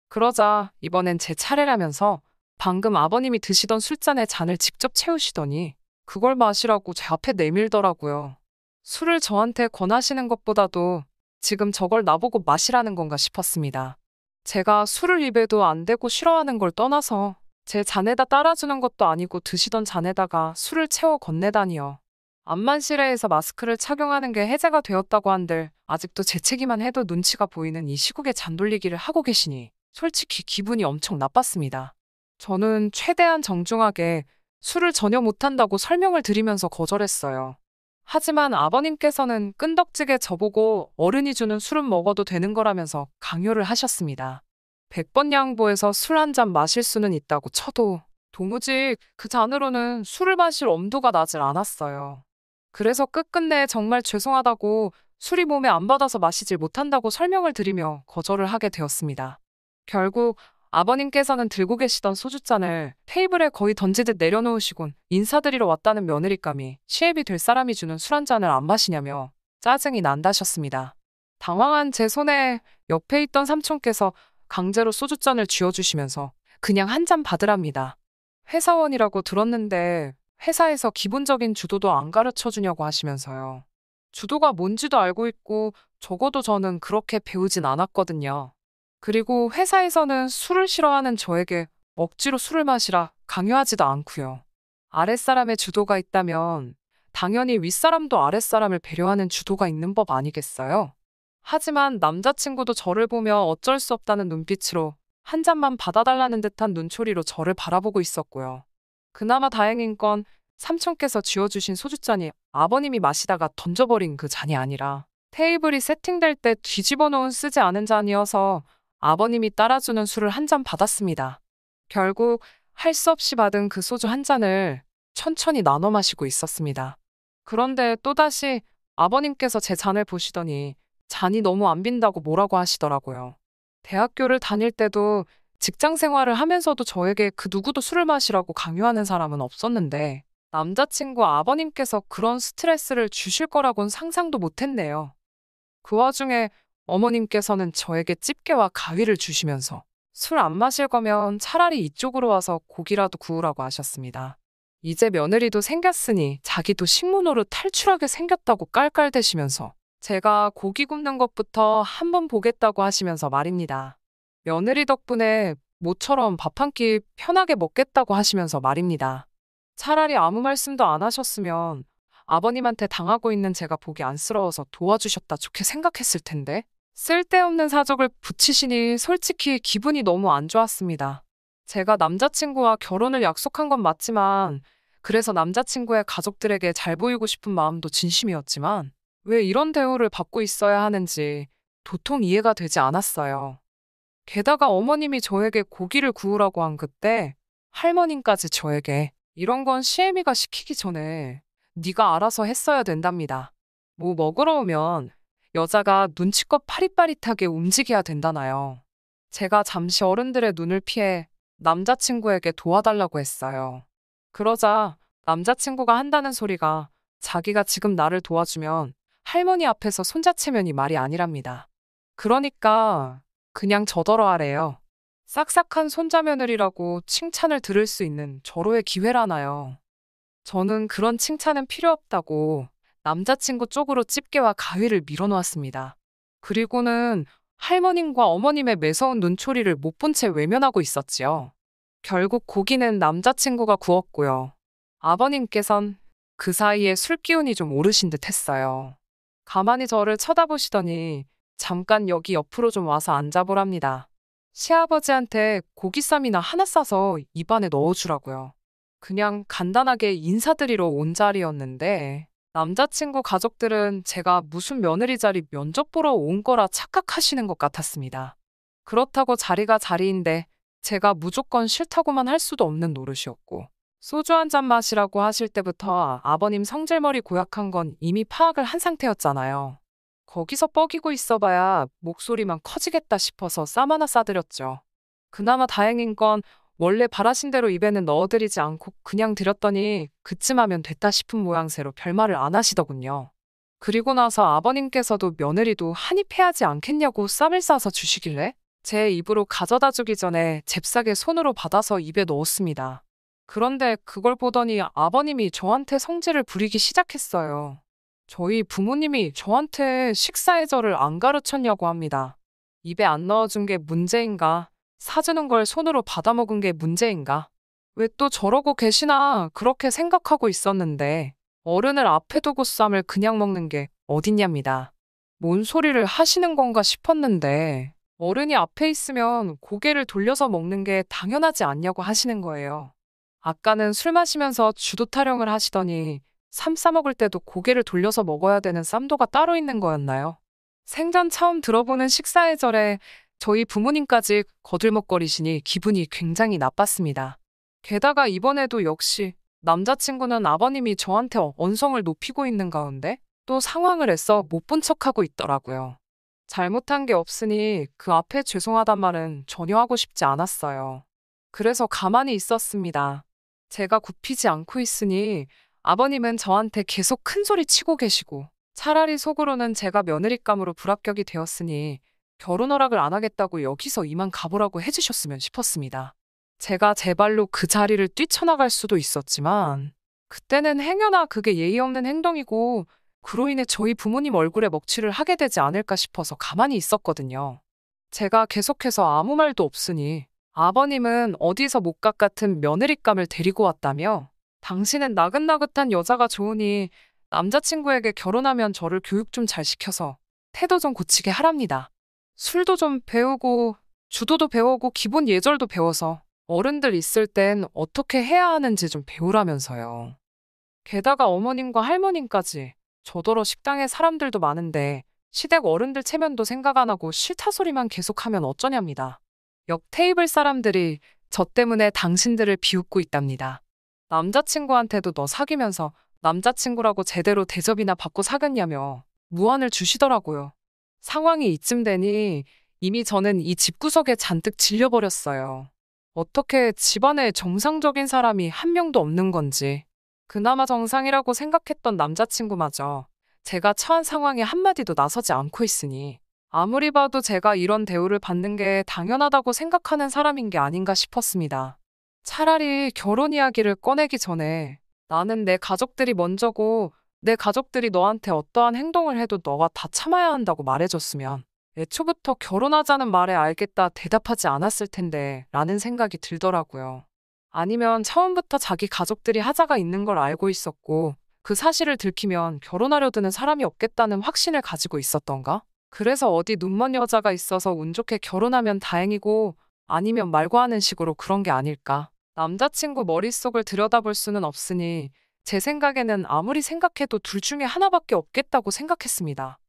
그러자 이번엔 제 차례라면서 방금 아버님이 드시던 술잔에 잔을 직접 채우시더니 그걸 마시라고 제 앞에 내밀더라고요. 술을 저한테 권하시는 것보다도 지금 저걸 나보고 마시라는 건가 싶었습니다. 제가 술을 입에도 안 대고 싫어하는 걸 떠나서 제 잔에다 따라주는 것도 아니고 드시던 잔에다가 술을 채워 건네다니요. 암만실외에서 마스크를 착용하는 게 해제가 되었다고 한들 아직도 재채기만 해도 눈치가 보이는 이 시국에 잔 돌리기를 하고 계시니 솔직히 기분이 엄청 나빴습니다. 저는 최대한 정중하게 술을 전혀 못한다고 설명을 드리면서 거절했어요. 하지만 아버님께서는 끈덕지게 저보고 어른이 주는 술은 먹어도 되는 거라면서 강요를 하셨습니다. 100번 양보해서 술 한 잔 마실 수는 있다고 쳐도 도무지 그 잔으로는 술을 마실 엄두가 나질 않았어요. 그래서 끝끝내 정말 죄송하다고 술이 몸에 안 받아서 마시질 못한다고 설명을 드리며 거절을 하게 되었습니다. 결국 아버님께서는 들고 계시던 소주잔을 테이블에 거의 던지듯 내려놓으시곤 인사드리러 왔다는 며느리감이 시애비 될 사람이 주는 술 한 잔을 안 마시냐며 짜증이 난다셨습니다. 당황한 제 손에 옆에 있던 삼촌께서 강제로 소주잔을 쥐어주시면서 그냥 한 잔 받으랍니다. 회사원이라고 들었는데 회사에서 기본적인 주도도 안 가르쳐주냐고 하시면서요. 주도가 뭔지도 알고 있고 적어도 저는 그렇게 배우진 않았거든요. 그리고 회사에서는 술을 싫어하는 저에게 억지로 술을 마시라 강요하지도 않고요. 아랫사람의 주도가 있다면 당연히 윗사람도 아랫사람을 배려하는 주도가 있는 법 아니겠어요? 하지만 남자친구도 저를 보며 어쩔 수 없다는 눈빛으로 한 잔만 받아달라는 듯한 눈초리로 저를 바라보고 있었고요. 그나마 다행인 건 삼촌께서 쥐어주신 소주잔이 아버님이 마시다가 던져버린 그 잔이 아니라 테이블이 세팅될 때 뒤집어 놓은 쓰지 않은 잔이어서 아버님이 따라주는 술을 한 잔 받았습니다. 결국 할 수 없이 받은 그 소주 한 잔을 천천히 나눠 마시고 있었습니다. 그런데 또다시 아버님께서 제 잔을 보시더니 잔이 너무 안 빈다고 뭐라고 하시더라고요. 대학교를 다닐 때도 직장 생활을 하면서도 저에게 그 누구도 술을 마시라고 강요하는 사람은 없었는데 남자친구 아버님께서 그런 스트레스를 주실 거라곤 상상도 못했네요. 그 와중에 어머님께서는 저에게 집게와 가위를 주시면서 술 안 마실 거면 차라리 이쪽으로 와서 고기라도 구우라고 하셨습니다. 이제 며느리도 생겼으니 자기도 식문으로 탈출하게 생겼다고 깔깔대시면서 제가 고기 굽는 것부터 한번 보겠다고 하시면서 말입니다. 며느리 덕분에 모처럼 밥 한 끼 편하게 먹겠다고 하시면서 말입니다. 차라리 아무 말씀도 안 하셨으면 아버님한테 당하고 있는 제가 보기 안쓰러워서 도와주셨다 좋게 생각했을 텐데 쓸데없는 사족을 붙이시니 솔직히 기분이 너무 안 좋았습니다. 제가 남자친구와 결혼을 약속한 건 맞지만 그래서 남자친구의 가족들에게 잘 보이고 싶은 마음도 진심이었지만 왜 이런 대우를 받고 있어야 하는지 도통 이해가 되지 않았어요. 게다가 어머님이 저에게 고기를 구우라고 한 그때 할머님까지 저에게 이런 건 시애미가 시키기 전에 네가 알아서 했어야 된답니다. 뭐 먹으러 오면 여자가 눈치껏 파릿파릿하게 움직여야 된다나요. 제가 잠시 어른들의 눈을 피해 남자친구에게 도와달라고 했어요. 그러자 남자친구가 한다는 소리가 자기가 지금 나를 도와주면 할머니 앞에서 손자체면이 말이 아니랍니다. 그러니까 그냥 저더러 하래요. 싹싹한 손자며느리라고 칭찬을 들을 수 있는 절호의 기회라나요. 저는 그런 칭찬은 필요 없다고 남자친구 쪽으로 집게와 가위를 밀어놓았습니다. 그리고는 할머님과 어머님의 매서운 눈초리를 못 본 채 외면하고 있었지요. 결국 고기는 남자친구가 구웠고요. 아버님께선 그 사이에 술 기운이 좀 오르신 듯 했어요. 가만히 저를 쳐다보시더니 잠깐 여기 옆으로 좀 와서 앉아보랍니다. 시아버지한테 고기쌈이나 하나 싸서 입안에 넣어주라고요. 그냥 간단하게 인사드리러 온 자리였는데 남자친구 가족들은 제가 무슨 며느리 자리 면접 보러 온 거라 착각하시는 것 같았습니다. 그렇다고 자리가 자리인데 제가 무조건 싫다고만 할 수도 없는 노릇이었고 소주 한 잔 마시라고 하실 때부터 아버님 성질머리 고약한 건 이미 파악을 한 상태였잖아요. 거기서 뻐기고 있어봐야 목소리만 커지겠다 싶어서 쌈 하나 싸드렸죠. 그나마 다행인 건 원래 바라신 대로 입에는 넣어드리지 않고 그냥 드렸더니 그쯤 하면 됐다 싶은 모양새로 별말을 안 하시더군요. 그리고 나서 아버님께서도 며느리도 한입 해야지 않겠냐고 쌈을 싸서 주시길래 제 입으로 가져다 주기 전에 잽싸게 손으로 받아서 입에 넣었습니다. 그런데 그걸 보더니 아버님이 저한테 성질을 부리기 시작했어요. 저희 부모님이 저한테 식사 예절을 안 가르쳤냐고 합니다. 입에 안 넣어준 게 문제인가? 사주는 걸 손으로 받아먹은 게 문제인가? 왜 또 저러고 계시나 그렇게 생각하고 있었는데 어른을 앞에 두고 쌈을 그냥 먹는 게 어딨냐입니다. 뭔 소리를 하시는 건가 싶었는데 어른이 앞에 있으면 고개를 돌려서 먹는 게 당연하지 않냐고 하시는 거예요. 아까는 술 마시면서 주도 타령을 하시더니 쌈 싸먹을 때도 고개를 돌려서 먹어야 되는 쌈도가 따로 있는 거였나요? 생전 처음 들어보는 식사 예절에 저희 부모님까지 거들먹거리시니 기분이 굉장히 나빴습니다. 게다가 이번에도 역시 남자친구는 아버님이 저한테 언성을 높이고 있는 가운데 또 상황을 애써 못 본 척하고 있더라고요. 잘못한 게 없으니 그 앞에 죄송하단 말은 전혀 하고 싶지 않았어요. 그래서 가만히 있었습니다. 제가 굽히지 않고 있으니 아버님은 저한테 계속 큰 소리 치고 계시고 차라리 속으로는 제가 며느리감으로 불합격이 되었으니 결혼 허락을 안 하겠다고 여기서 이만 가보라고 해주셨으면 싶었습니다. 제가 제 발로 그 자리를 뛰쳐나갈 수도 있었지만 그때는 행여나 그게 예의 없는 행동이고 그로 인해 저희 부모님 얼굴에 먹칠을 하게 되지 않을까 싶어서 가만히 있었거든요. 제가 계속해서 아무 말도 없으니 아버님은 어디서 못각 같은 며느리감을 데리고 왔다며 당신은 나긋나긋한 여자가 좋으니 남자친구에게 결혼하면 저를 교육 좀 잘 시켜서 태도 좀 고치게 하랍니다. 술도 좀 배우고 주도도 배우고 기본 예절도 배워서 어른들 있을 땐 어떻게 해야 하는지 좀 배우라면서요. 게다가 어머님과 할머님까지 저더러 식당에 사람들도 많은데 시댁 어른들 체면도 생각 안 하고 싫다 소리만 계속하면 어쩌냐입니다. 옆 테이블 사람들이 저 때문에 당신들을 비웃고 있답니다. 남자친구한테도 너 사귀면서 남자친구라고 제대로 대접이나 받고 사귀었냐며 무안을 주시더라고요. 상황이 이쯤 되니 이미 저는 이 집구석에 잔뜩 질려버렸어요. 어떻게 집안에 정상적인 사람이 한 명도 없는 건지. 그나마 정상이라고 생각했던 남자친구마저 제가 처한 상황에 한마디도 나서지 않고 있으니 아무리 봐도 제가 이런 대우를 받는 게 당연하다고 생각하는 사람인 게 아닌가 싶었습니다. 차라리 결혼 이야기를 꺼내기 전에 나는 내 가족들이 먼저고 내 가족들이 너한테 어떠한 행동을 해도 너가 다 참아야 한다고 말해줬으면 애초부터 결혼하자는 말에 알겠다 대답하지 않았을 텐데 라는 생각이 들더라고요. 아니면 처음부터 자기 가족들이 하자가 있는 걸 알고 있었고 그 사실을 들키면 결혼하려 드는 사람이 없겠다는 확신을 가지고 있었던가? 그래서 어디 눈먼 여자가 있어서 운 좋게 결혼하면 다행이고 아니면 말고 하는 식으로 그런 게 아닐까? 남자친구 머릿속을 들여다볼 수는 없으니 제 생각에는 아무리 생각해도 둘 중에 하나밖에 없겠다고 생각했습니다.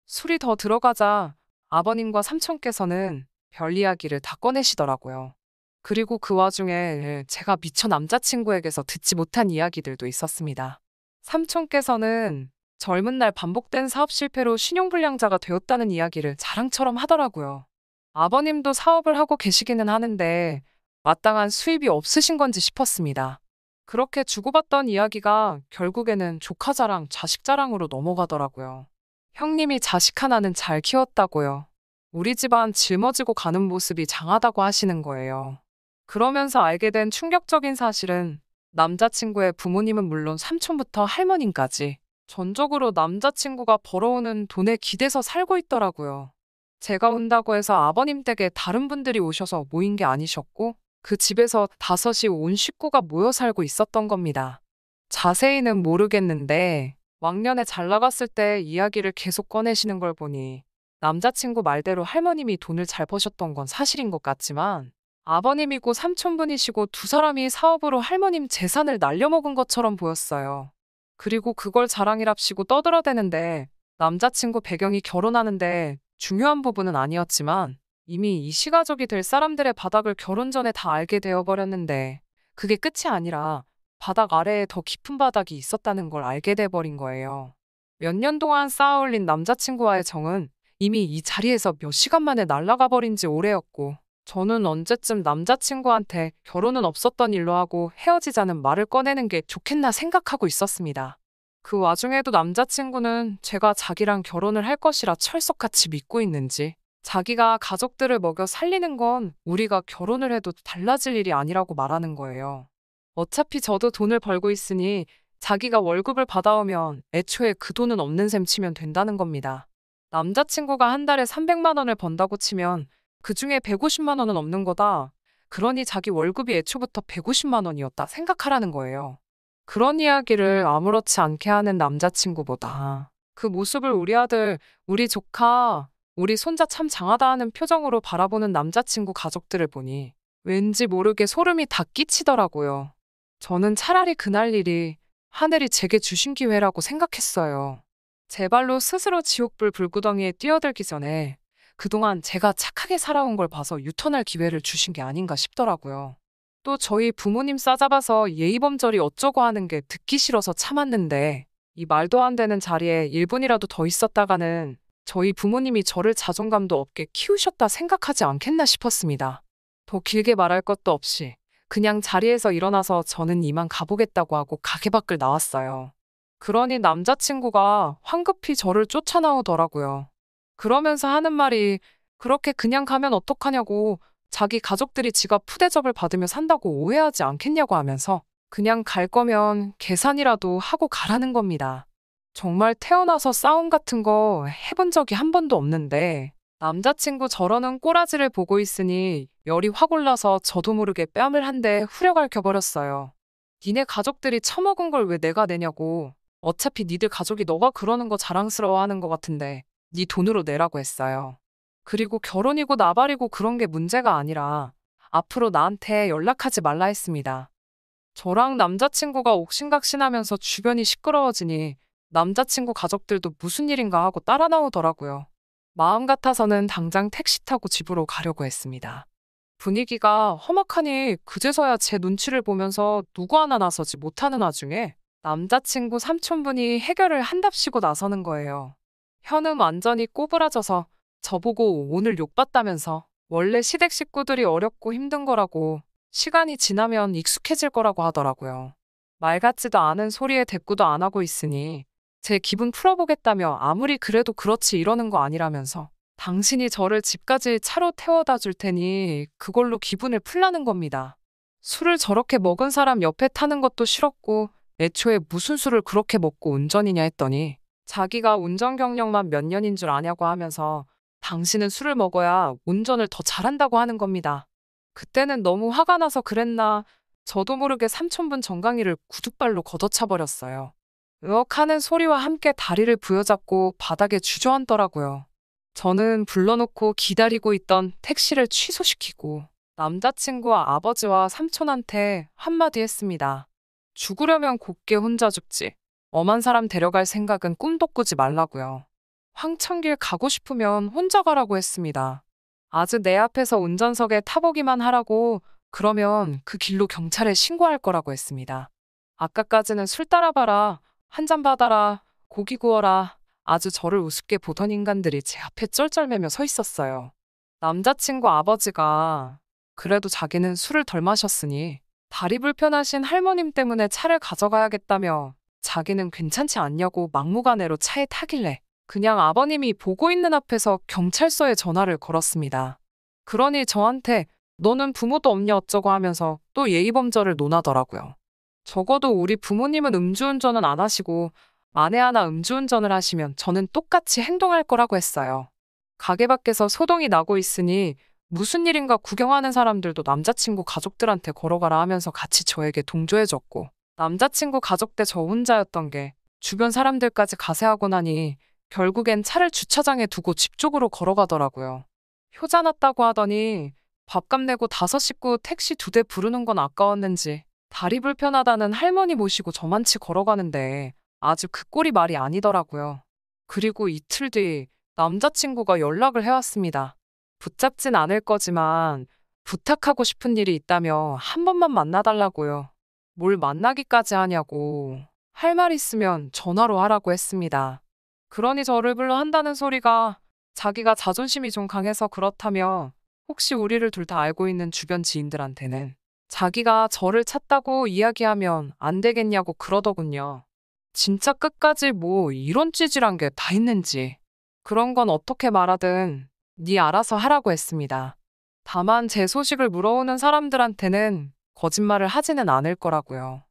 술이 더 들어가자 아버님과 삼촌께서는 별 이야기를 다 꺼내시더라고요. 그리고 그 와중에 제가 미처 남자친구에게서 듣지 못한 이야기들도 있었습니다. 삼촌께서는 젊은 날 반복된 사업 실패로 신용불량자가 되었다는 이야기를 자랑처럼 하더라고요. 아버님도 사업을 하고 계시기는 하는데 마땅한 수입이 없으신 건지 싶었습니다. 그렇게 주고받던 이야기가 결국에는 조카 자랑, 자식 자랑으로 넘어가더라고요. 형님이 자식 하나는 잘 키웠다고요. 우리 집안 짊어지고 가는 모습이 장하다고 하시는 거예요. 그러면서 알게 된 충격적인 사실은 남자친구의 부모님은 물론 삼촌부터 할머님까지 전적으로 남자친구가 벌어오는 돈에 기대서 살고 있더라고요. 제가 온다고 해서 아버님 댁에 다른 분들이 오셔서 모인 게 아니셨고 그 집에서 5이 온 식구가 모여 살고 있었던 겁니다. 자세히는 모르겠는데 왕년에 잘 나갔을 때 이야기를 계속 꺼내시는 걸 보니 남자친구 말대로 할머님이 돈을 잘 버셨던 건 사실인 것 같지만 아버님이고 삼촌분이시고 두 사람이 사업으로 할머님 재산을 날려먹은 것처럼 보였어요. 그리고 그걸 자랑이랍시고 떠들어대는데 남자친구 배경이 결혼하는데 중요한 부분은 아니었지만 이미 이 시가족이 될 사람들의 바닥을 결혼 전에 다 알게 되어버렸는데 그게 끝이 아니라 바닥 아래에 더 깊은 바닥이 있었다는 걸 알게 돼버린 거예요. 몇 년 동안 쌓아올린 남자친구와의 정은 이미 이 자리에서 몇 시간 만에 날아가 버린 지 오래였고 저는 언제쯤 남자친구한테 결혼은 없었던 일로 하고 헤어지자는 말을 꺼내는 게 좋겠나 생각하고 있었습니다. 그 와중에도 남자친구는 제가 자기랑 결혼을 할 것이라 철석같이 믿고 있는지 자기가 가족들을 먹여 살리는 건 우리가 결혼을 해도 달라질 일이 아니라고 말하는 거예요. 어차피 저도 돈을 벌고 있으니 자기가 월급을 받아오면 애초에 그 돈은 없는 셈 치면 된다는 겁니다. 남자친구가 한 달에 300만 원을 번다고 치면 그중에 150만 원은 없는 거다. 그러니 자기 월급이 애초부터 150만 원이었다 생각하라는 거예요. 그런 이야기를 아무렇지 않게 하는 남자친구보다 그 모습을 우리 아들, 우리 조카, 우리 손자 참 장하다 하는 표정으로 바라보는 남자친구 가족들을 보니 왠지 모르게 소름이 다 끼치더라고요. 저는 차라리 그날 일이 하늘이 제게 주신 기회라고 생각했어요. 제 발로 스스로 지옥불 불구덩이에 뛰어들기 전에 그동안 제가 착하게 살아온 걸 봐서 유턴할 기회를 주신 게 아닌가 싶더라고요. 또 저희 부모님 싸잡아서 예의범절이 어쩌고 하는 게 듣기 싫어서 참았는데 이 말도 안 되는 자리에 1분이라도 더 있었다가는 저희 부모님이 저를 자존감도 없게 키우셨다 생각하지 않겠나 싶었습니다. 더 길게 말할 것도 없이 그냥 자리에서 일어나서 저는 이만 가보겠다고 하고 가게 밖을 나왔어요. 그러니 남자친구가 황급히 저를 쫓아나오더라고요. 그러면서 하는 말이 그렇게 그냥 가면 어떡하냐고 자기 가족들이 지가 푸대접을 받으며 산다고 오해하지 않겠냐고 하면서 그냥 갈 거면 계산이라도 하고 가라는 겁니다. 정말 태어나서 싸움 같은 거 해본 적이 한 번도 없는데 남자친구 저러는 꼬라지를 보고 있으니 열이 확 올라서 저도 모르게 뺨을 한 대 후려갈 켜버렸어요. 니네 가족들이 처먹은 걸 왜 내가 내냐고. 어차피 니들 가족이 너가 그러는 거 자랑스러워하는 것 같은데 니 돈으로 내라고 했어요. 그리고 결혼이고 나발이고 그런 게 문제가 아니라 앞으로 나한테 연락하지 말라 했습니다. 저랑 남자친구가 옥신각신하면서 주변이 시끄러워지니 남자친구 가족들도 무슨 일인가 하고 따라 나오더라고요. 마음 같아서는 당장 택시 타고 집으로 가려고 했습니다. 분위기가 험악하니 그제서야 제 눈치를 보면서 누구 하나 나서지 못하는 와중에 남자친구 삼촌분이 해결을 한답시고 나서는 거예요. 현은 완전히 꼬부라져서 저보고 오늘 욕받다면서 원래 시댁 식구들이 어렵고 힘든 거라고 시간이 지나면 익숙해질 거라고 하더라고요. 말 같지도 않은 소리에 대꾸도 안 하고 있으니 제 기분 풀어보겠다며 아무리 그래도 그렇지 이러는 거 아니라면서 당신이 저를 집까지 차로 태워다 줄 테니 그걸로 기분을 풀라는 겁니다. 술을 저렇게 먹은 사람 옆에 타는 것도 싫었고 애초에 무슨 술을 그렇게 먹고 운전이냐 했더니 자기가 운전 경력만 몇 년인 줄 아냐고 하면서 당신은 술을 먹어야 운전을 더 잘한다고 하는 겁니다. 그때는 너무 화가 나서 그랬나 저도 모르게 삼촌분 정강이를 구둣발로 걷어차버렸어요. 으억하는 소리와 함께 다리를 부여잡고 바닥에 주저앉더라고요. 저는 불러놓고 기다리고 있던 택시를 취소시키고 남자친구와 아버지와 삼촌한테 한마디 했습니다. 죽으려면 곱게 혼자 죽지. 엄한 사람 데려갈 생각은 꿈도 꾸지 말라고요. 황천길 가고 싶으면 혼자 가라고 했습니다. 아주 내 앞에서 운전석에 타보기만 하라고 그러면 그 길로 경찰에 신고할 거라고 했습니다. 아까까지는 술 따라봐라, 한 잔 받아라, 고기 구워라 아주 저를 우습게 보던 인간들이 제 앞에 쩔쩔매며 서 있었어요. 남자친구 아버지가 그래도 자기는 술을 덜 마셨으니 다리 불편하신 할머님 때문에 차를 가져가야겠다며 자기는 괜찮지 않냐고 막무가내로 차에 타길래 그냥 아버님이 보고 있는 앞에서 경찰서에 전화를 걸었습니다. 그러니 저한테 너는 부모도 없냐 어쩌고 하면서 또 예의범절을 논하더라고요. 적어도 우리 부모님은 음주운전은 안 하시고 만에 하나 음주운전을 하시면 저는 똑같이 행동할 거라고 했어요. 가게 밖에서 소동이 나고 있으니 무슨 일인가 구경하는 사람들도 남자친구 가족들한테 걸어가라 하면서 같이 저에게 동조해줬고 남자친구 가족 때 저 혼자였던 게 주변 사람들까지 가세하고 나니 결국엔 차를 주차장에 두고 집 쪽으로 걸어가더라고요. 효자 났다고 하더니 밥값 내고 5식구 택시 2대 부르는 건 아까웠는지 다리 불편하다는 할머니 모시고 저만치 걸어가는데 아주 그 꼴이 말이 아니더라고요. 그리고 이틀 뒤 남자친구가 연락을 해왔습니다. 붙잡진 않을 거지만 부탁하고 싶은 일이 있다며 한 번만 만나달라고요. 뭘 만나기까지 하냐고. 할 말 있으면 전화로 하라고 했습니다. 그러니 저를 불러 한다는 소리가 자기가 자존심이 좀 강해서 그렇다며 혹시 우리를 둘 다 알고 있는 주변 지인들한테는 자기가 저를 찾다고 이야기하면 안 되겠냐고 그러더군요. 진짜 끝까지 뭐 이런 찌질한 게 다 있는지. 그런 건 어떻게 말하든 네 알아서 하라고 했습니다. 다만 제 소식을 물어오는 사람들한테는 거짓말을 하지는 않을 거라고요.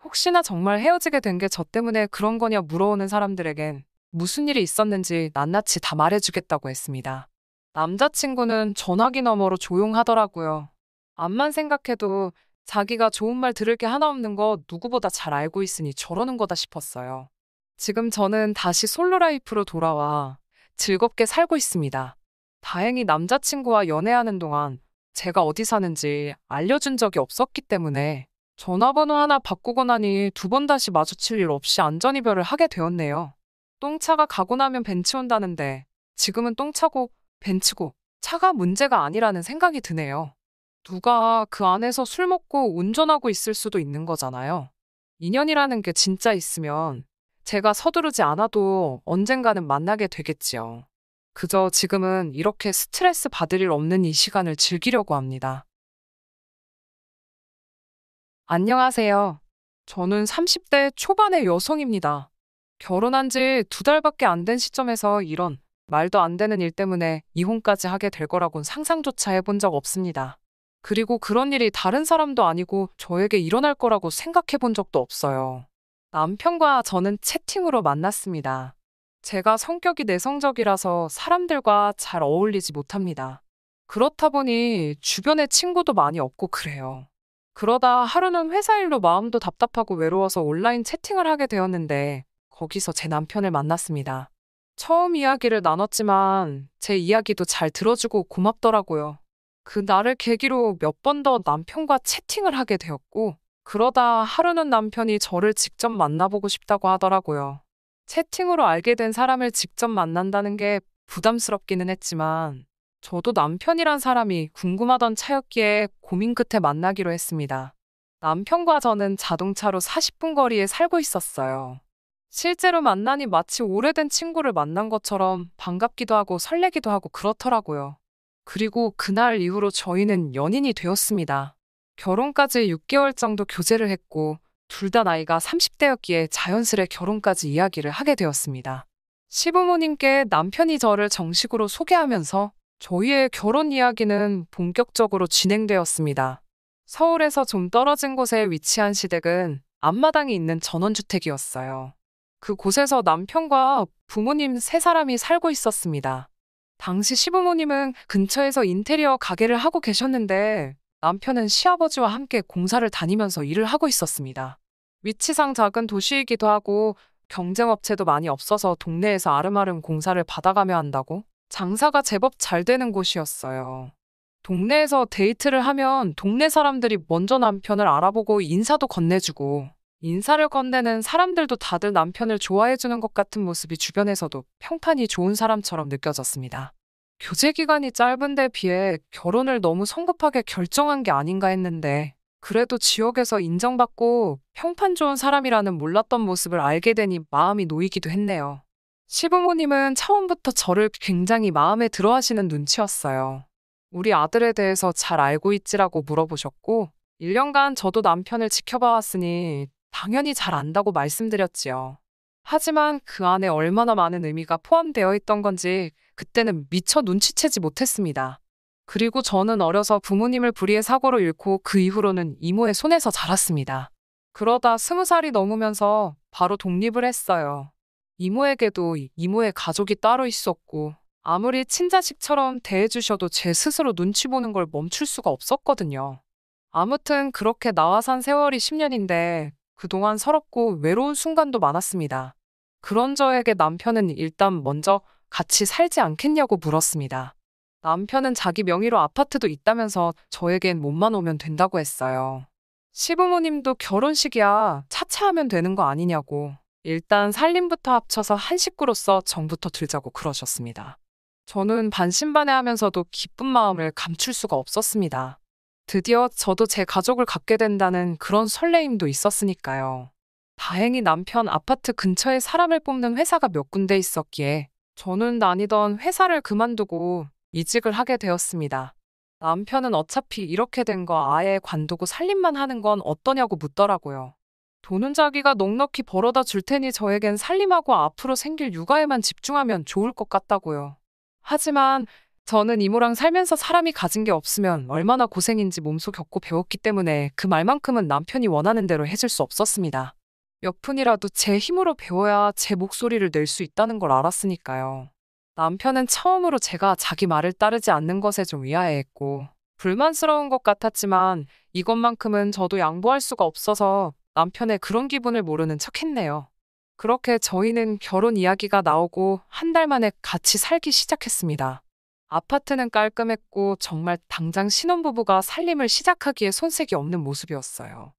혹시나 정말 헤어지게 된 게 저 때문에 그런 거냐 물어오는 사람들에겐 무슨 일이 있었는지 낱낱이 다 말해주겠다고 했습니다. 남자친구는 전화기 너머로 조용하더라고요. 암만 생각해도 자기가 좋은 말 들을 게 하나 없는 거 누구보다 잘 알고 있으니 저러는 거다 싶었어요. 지금 저는 다시 솔로 라이프로 돌아와 즐겁게 살고 있습니다. 다행히 남자친구와 연애하는 동안 제가 어디 사는지 알려준 적이 없었기 때문에 전화번호 하나 바꾸고 나니 2번 다시 마주칠 일 없이 안전이별을 하게 되었네요. 똥차가 가고 나면 벤츠 온다는데 지금은 똥차고 벤츠고 차가 문제가 아니라는 생각이 드네요. 누가 그 안에서 술 먹고 운전하고 있을 수도 있는 거잖아요. 인연이라는 게 진짜 있으면 제가 서두르지 않아도 언젠가는 만나게 되겠지요. 그저 지금은 이렇게 스트레스 받을 일 없는 이 시간을 즐기려고 합니다. 안녕하세요. 저는 30대 초반의 여성입니다. 결혼한 지 2달밖에 안 된 시점에서 이런 말도 안 되는 일 때문에 이혼까지 하게 될 거라곤 상상조차 해본 적 없습니다. 그리고 그런 일이 다른 사람도 아니고 저에게 일어날 거라고 생각해 본 적도 없어요. 남편과 저는 채팅으로 만났습니다. 제가 성격이 내성적이라서 사람들과 잘 어울리지 못합니다. 그렇다 보니 주변에 친구도 많이 없고 그래요. 그러다 하루는 회사 일로 마음도 답답하고 외로워서 온라인 채팅을 하게 되었는데 거기서 제 남편을 만났습니다. 처음 이야기를 나눴지만 제 이야기도 잘 들어주고 고맙더라고요. 그 날을 계기로 몇 번 더 남편과 채팅을 하게 되었고 그러다 하루는 남편이 저를 직접 만나보고 싶다고 하더라고요. 채팅으로 알게 된 사람을 직접 만난다는 게 부담스럽기는 했지만 저도 남편이란 사람이 궁금하던 차였기에 고민 끝에 만나기로 했습니다. 남편과 저는 자동차로 40분 거리에 살고 있었어요. 실제로 만나니 마치 오래된 친구를 만난 것처럼 반갑기도 하고 설레기도 하고 그렇더라고요. 그리고 그날 이후로 저희는 연인이 되었습니다. 결혼까지 6개월 정도 교제를 했고 둘 다 나이가 30대였기에 자연스레 결혼까지 이야기를 하게 되었습니다. 시부모님께 남편이 저를 정식으로 소개하면서 저희의 결혼 이야기는 본격적으로 진행되었습니다. 서울에서 좀 떨어진 곳에 위치한 시댁은 앞마당이 있는 전원주택이었어요. 그곳에서 남편과 부모님 3사람이 살고 있었습니다. 당시 시부모님은 근처에서 인테리어 가게를 하고 계셨는데 남편은 시아버지와 함께 공사를 다니면서 일을 하고 있었습니다. 위치상 작은 도시이기도 하고 경쟁업체도 많이 없어서 동네에서 아름아름 공사를 받아가며 한다고 장사가 제법 잘 되는 곳이었어요. 동네에서 데이트를 하면 동네 사람들이 먼저 남편을 알아보고 인사도 건네주고 인사를 건네는 사람들도 다들 남편을 좋아해주는 것 같은 모습이 주변에서도 평판이 좋은 사람처럼 느껴졌습니다. 교제 기간이 짧은 데 비해 결혼을 너무 성급하게 결정한 게 아닌가 했는데 그래도 지역에서 인정받고 평판 좋은 사람이라는 몰랐던 모습을 알게 되니 마음이 놓이기도 했네요. 시부모님은 처음부터 저를 굉장히 마음에 들어 하시는 눈치였어요. 우리 아들에 대해서 잘 알고 있지라고 물어보셨고 1년간 저도 남편을 지켜봐왔으니 당연히 잘 안다고 말씀드렸지요. 하지만 그 안에 얼마나 많은 의미가 포함되어 있던 건지 그때는 미처 눈치채지 못했습니다. 그리고 저는 어려서 부모님을 불의의 사고로 잃고 그 이후로는 이모의 손에서 자랐습니다. 그러다 20살이 넘으면서 바로 독립을 했어요. 이모에게도 이모의 가족이 따로 있었고 아무리 친자식처럼 대해주셔도 제 스스로 눈치 보는 걸 멈출 수가 없었거든요. 아무튼 그렇게 나와 산 세월이 10년인데 그동안 서럽고 외로운 순간도 많았습니다. 그런 저에게 남편은 일단 먼저 같이 살지 않겠냐고 물었습니다. 남편은 자기 명의로 아파트도 있다면서 저에겐 몸만 오면 된다고 했어요. 시부모님도 결혼식이야 차차하면 되는 거 아니냐고. 일단 살림부터 합쳐서 한 식구로서 정부터 들자고 그러셨습니다. 저는 반신반의하면서도 기쁜 마음을 감출 수가 없었습니다. 드디어 저도 제 가족을 갖게 된다는 그런 설레임도 있었으니까요. 다행히 남편 아파트 근처에 사람을 뽑는 회사가 몇 군데 있었기에 저는 다니던 회사를 그만두고 이직을 하게 되었습니다. 남편은 어차피 이렇게 된 거 아예 관두고 살림만 하는 건 어떠냐고 묻더라고요. 돈은 자기가 넉넉히 벌어다 줄 테니 저에겐 살림하고 앞으로 생길 육아에만 집중하면 좋을 것 같다고요. 하지만 저는 이모랑 살면서 사람이 가진 게 없으면 얼마나 고생인지 몸소 겪고 배웠기 때문에 그 말만큼은 남편이 원하는 대로 해줄 수 없었습니다. 몇 푼이라도 제 힘으로 배워야 제 목소리를 낼 수 있다는 걸 알았으니까요. 남편은 처음으로 제가 자기 말을 따르지 않는 것에 좀 의아해했고 불만스러운 것 같았지만 이것만큼은 저도 양보할 수가 없어서 남편의 그런 기분을 모르는 척했네요. 그렇게 저희는 결혼 이야기가 나오고 한 달 만에 같이 살기 시작했습니다. 아파트는 깔끔했고 정말 당장 신혼부부가 살림을 시작하기에 손색이 없는 모습이었어요.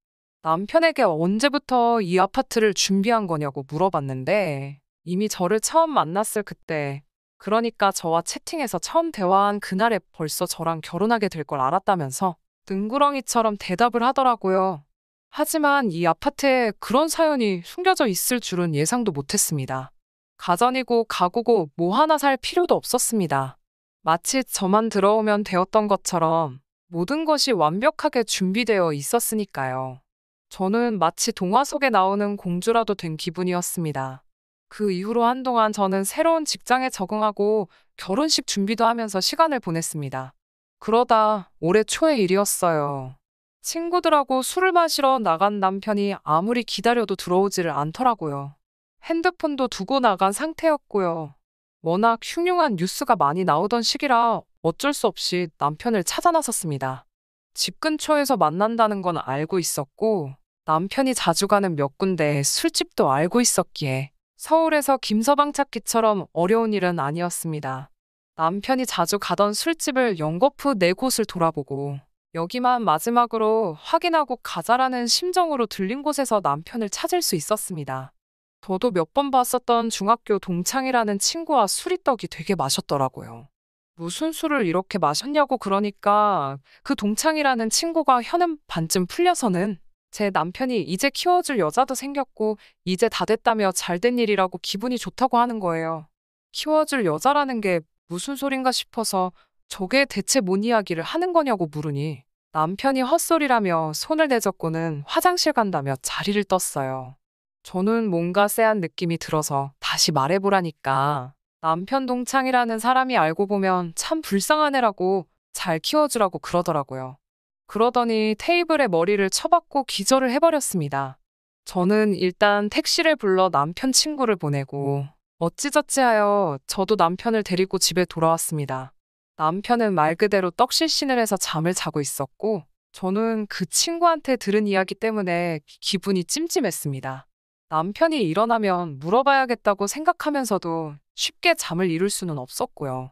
남편에게 언제부터 이 아파트를 준비한 거냐고 물어봤는데 이미 저를 처음 만났을 그때, 그러니까 저와 채팅에서 처음 대화한 그날에 벌써 저랑 결혼하게 될 걸 알았다면서 능구렁이처럼 대답을 하더라고요. 하지만 이 아파트에 그런 사연이 숨겨져 있을 줄은 예상도 못했습니다. 가전이고 가구고 뭐 하나 살 필요도 없었습니다. 마치 저만 들어오면 되었던 것처럼 모든 것이 완벽하게 준비되어 있었으니까요. 저는 마치 동화 속에 나오는 공주라도 된 기분이었습니다. 그 이후로 한동안 저는 새로운 직장에 적응하고 결혼식 준비도 하면서 시간을 보냈습니다. 그러다 올해 초의 일이었어요. 친구들하고 술을 마시러 나간 남편이 아무리 기다려도 들어오지를 않더라고요. 핸드폰도 두고 나간 상태였고요. 워낙 흉흉한 뉴스가 많이 나오던 시기라 어쩔 수 없이 남편을 찾아 나섰습니다. 집 근처에서 만난다는 건 알고 있었고 남편이 자주 가는 몇 군데 술집도 알고 있었기에 서울에서 김서방 찾기처럼 어려운 일은 아니었습니다. 남편이 자주 가던 술집을 연거푸 네 곳을 돌아보고 여기만 마지막으로 확인하고 가자라는 심정으로 들린 곳에서 남편을 찾을 수 있었습니다. 저도 몇 번 봤었던 중학교 동창이라는 친구와 술이떡이 되게 마셨더라고요. 무슨 술을 이렇게 마셨냐고 그러니까 그 동창이라는 친구가 혀는 반쯤 풀려서는 제 남편이 이제 키워줄 여자도 생겼고 이제 다 됐다며 잘된 일이라고 기분이 좋다고 하는 거예요. 키워줄 여자라는 게 무슨 소린가 싶어서 저게 대체 뭔 이야기를 하는 거냐고 물으니 남편이 헛소리라며 손을 내젓고는 화장실 간다며 자리를 떴어요. 저는 뭔가 쎄한 느낌이 들어서 다시 말해보라니까 남편 동창이라는 사람이 알고 보면 참 불쌍한 애라고 잘 키워주라고 그러더라고요. 그러더니 테이블에 머리를 쳐박고 기절을 해버렸습니다. 저는 일단 택시를 불러 남편 친구를 보내고 어찌저찌하여 저도 남편을 데리고 집에 돌아왔습니다. 남편은 말 그대로 떡실신을 해서 잠을 자고 있었고 저는 그 친구한테 들은 이야기 때문에 기분이 찜찜했습니다. 남편이 일어나면 물어봐야겠다고 생각하면서도 쉽게 잠을 이룰 수는 없었고요.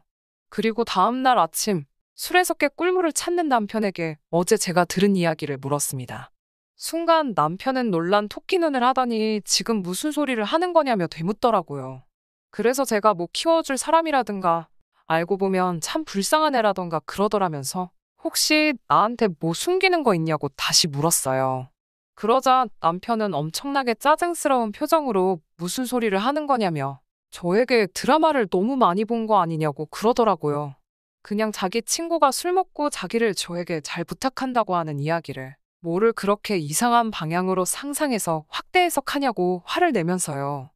그리고 다음날 아침 술에 섞여 꿀물을 찾는 남편에게 어제 제가 들은 이야기를 물었습니다. 순간 남편은 놀란 토끼 눈을 하더니 지금 무슨 소리를 하는 거냐며 되묻더라고요. 그래서 제가 뭐 키워줄 사람이라든가 알고 보면 참 불쌍한 애라던가 그러더라면서 혹시 나한테 뭐 숨기는 거 있냐고 다시 물었어요. 그러자 남편은 엄청나게 짜증스러운 표정으로 무슨 소리를 하는 거냐며 저에게 드라마를 너무 많이 본 거 아니냐고 그러더라고요. 그냥 자기 친구가 술 먹고 자기를 저에게 잘 부탁한다고 하는 이야기를 뭐를 그렇게 이상한 방향으로 상상해서 확대 해석하냐고 화를 내면서요.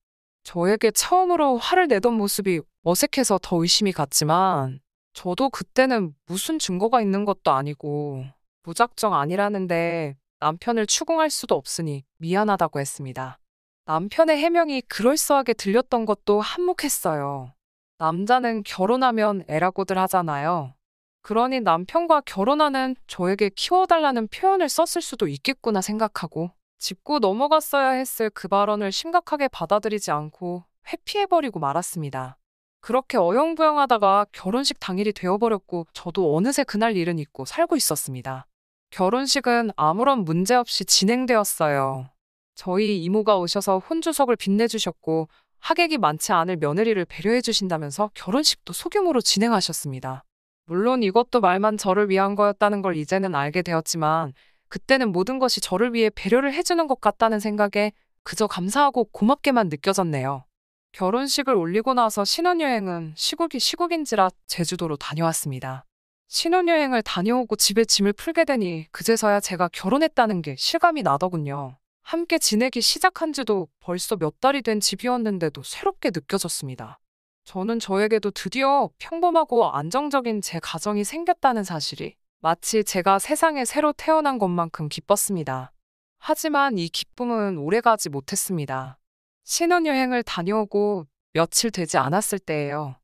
저에게 처음으로 화를 내던 모습이 어색해서 더 의심이 갔지만 저도 그때는 무슨 증거가 있는 것도 아니고 무작정 아니라는데 남편을 추궁할 수도 없으니 미안하다고 했습니다. 남편의 해명이 그럴싸하게 들렸던 것도 한몫했어요. 남자는 결혼하면 애라고들 하잖아요. 그러니 남편과 결혼하는 저에게 키워달라는 표현을 썼을 수도 있겠구나 생각하고 짚고 넘어갔어야 했을 그 발언을 심각하게 받아들이지 않고 회피해버리고 말았습니다. 그렇게 어영부영하다가 결혼식 당일이 되어버렸고 저도 어느새 그날 일은 잊고 살고 있었습니다. 결혼식은 아무런 문제 없이 진행되었어요. 저희 이모가 오셔서 혼주석을 빛내주셨고 하객이 많지 않을 며느리를 배려해 주신다면서 결혼식도 소규모로 진행하셨습니다. 물론 이것도 말만 저를 위한 거였다는 걸 이제는 알게 되었지만 그때는 모든 것이 저를 위해 배려를 해주는 것 같다는 생각에 그저 감사하고 고맙게만 느껴졌네요. 결혼식을 올리고 나서 신혼여행은 시국이 시국인지라 제주도로 다녀왔습니다. 신혼여행을 다녀오고 집에 짐을 풀게 되니 그제서야 제가 결혼했다는 게 실감이 나더군요. 함께 지내기 시작한 지도 벌써 몇 달이 된 집이었는데도 새롭게 느껴졌습니다. 저는 저에게도 드디어 평범하고 안정적인 제 가정이 생겼다는 사실이 마치 제가 세상에 새로 태어난 것만큼 기뻤습니다. 하지만 이 기쁨은 오래가지 못했습니다. 신혼여행을 다녀오고 며칠 되지 않았을 때예요.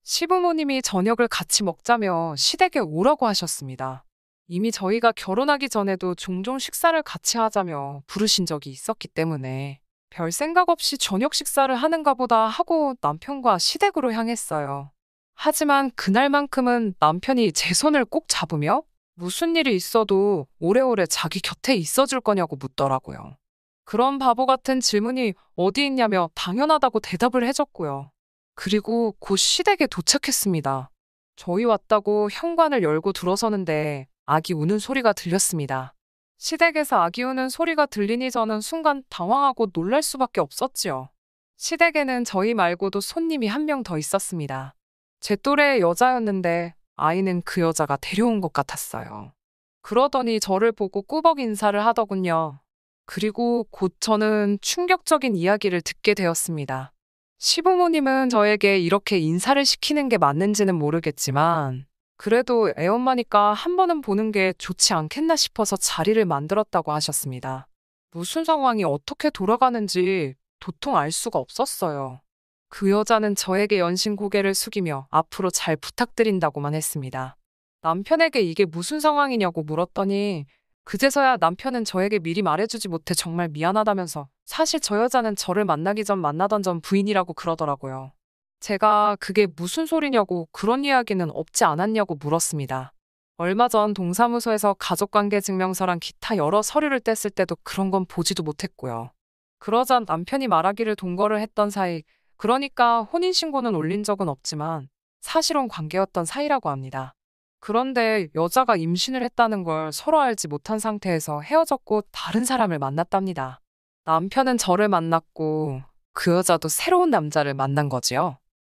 시부모님이 저녁을 같이 먹자며 시댁에 오라고 하셨습니다. 이미 저희가 결혼하기 전에도 종종 식사를 같이 하자며 부르신 적이 있었기 때문에 별 생각 없이 저녁 식사를 하는가 보다 하고 남편과 시댁으로 향했어요. 하지만 그날만큼은 남편이 제 손을 꼭 잡으며 무슨 일이 있어도 오래오래 자기 곁에 있어줄 거냐고 묻더라고요. 그런 바보 같은 질문이 어디 있냐며 당연하다고 대답을 해줬고요. 그리고 곧 시댁에 도착했습니다. 저희 왔다고 현관을 열고 들어서는데 아기 우는 소리가 들렸습니다. 시댁에서 아기 우는 소리가 들리니 저는 순간 당황하고 놀랄 수밖에 없었지요. 시댁에는 저희 말고도 손님이 한 명 더 있었습니다. 제 또래의 여자였는데 아이는 그 여자가 데려온 것 같았어요. 그러더니 저를 보고 꾸벅 인사를 하더군요. 그리고 곧 저는 충격적인 이야기를 듣게 되었습니다. 시부모님은 저에게 이렇게 인사를 시키는 게 맞는지는 모르겠지만 그래도 애엄마니까 한 번은 보는 게 좋지 않겠나 싶어서 자리를 만들었다고 하셨습니다. 무슨 상황이 어떻게 돌아가는지 도통 알 수가 없었어요. 그 여자는 저에게 연신 고개를 숙이며 앞으로 잘 부탁드린다고만 했습니다. 남편에게 이게 무슨 상황이냐고 물었더니 그제서야 남편은 저에게 미리 말해주지 못해 정말 미안하다면서 사실 저 여자는 저를 만나기 전 만나던 전 부인이라고 그러더라고요. 제가 그게 무슨 소리냐고 그런 이야기는 없지 않았냐고 물었습니다. 얼마 전 동사무소에서 가족관계증명서랑 기타 여러 서류를 뗐을 때도 그런 건 보지도 못했고요. 그러자 남편이 말하기를 동거를 했던 사이, 그러니까 혼인신고는 올린 적은 없지만 사실혼 관계였던 사이라고 합니다. 그런데 여자가 임신을 했다는 걸 서로 알지 못한 상태에서 헤어졌고 다른 사람을 만났답니다. 남편은 저를 만났고 그 여자도 새로운 남자를 만난 거지요.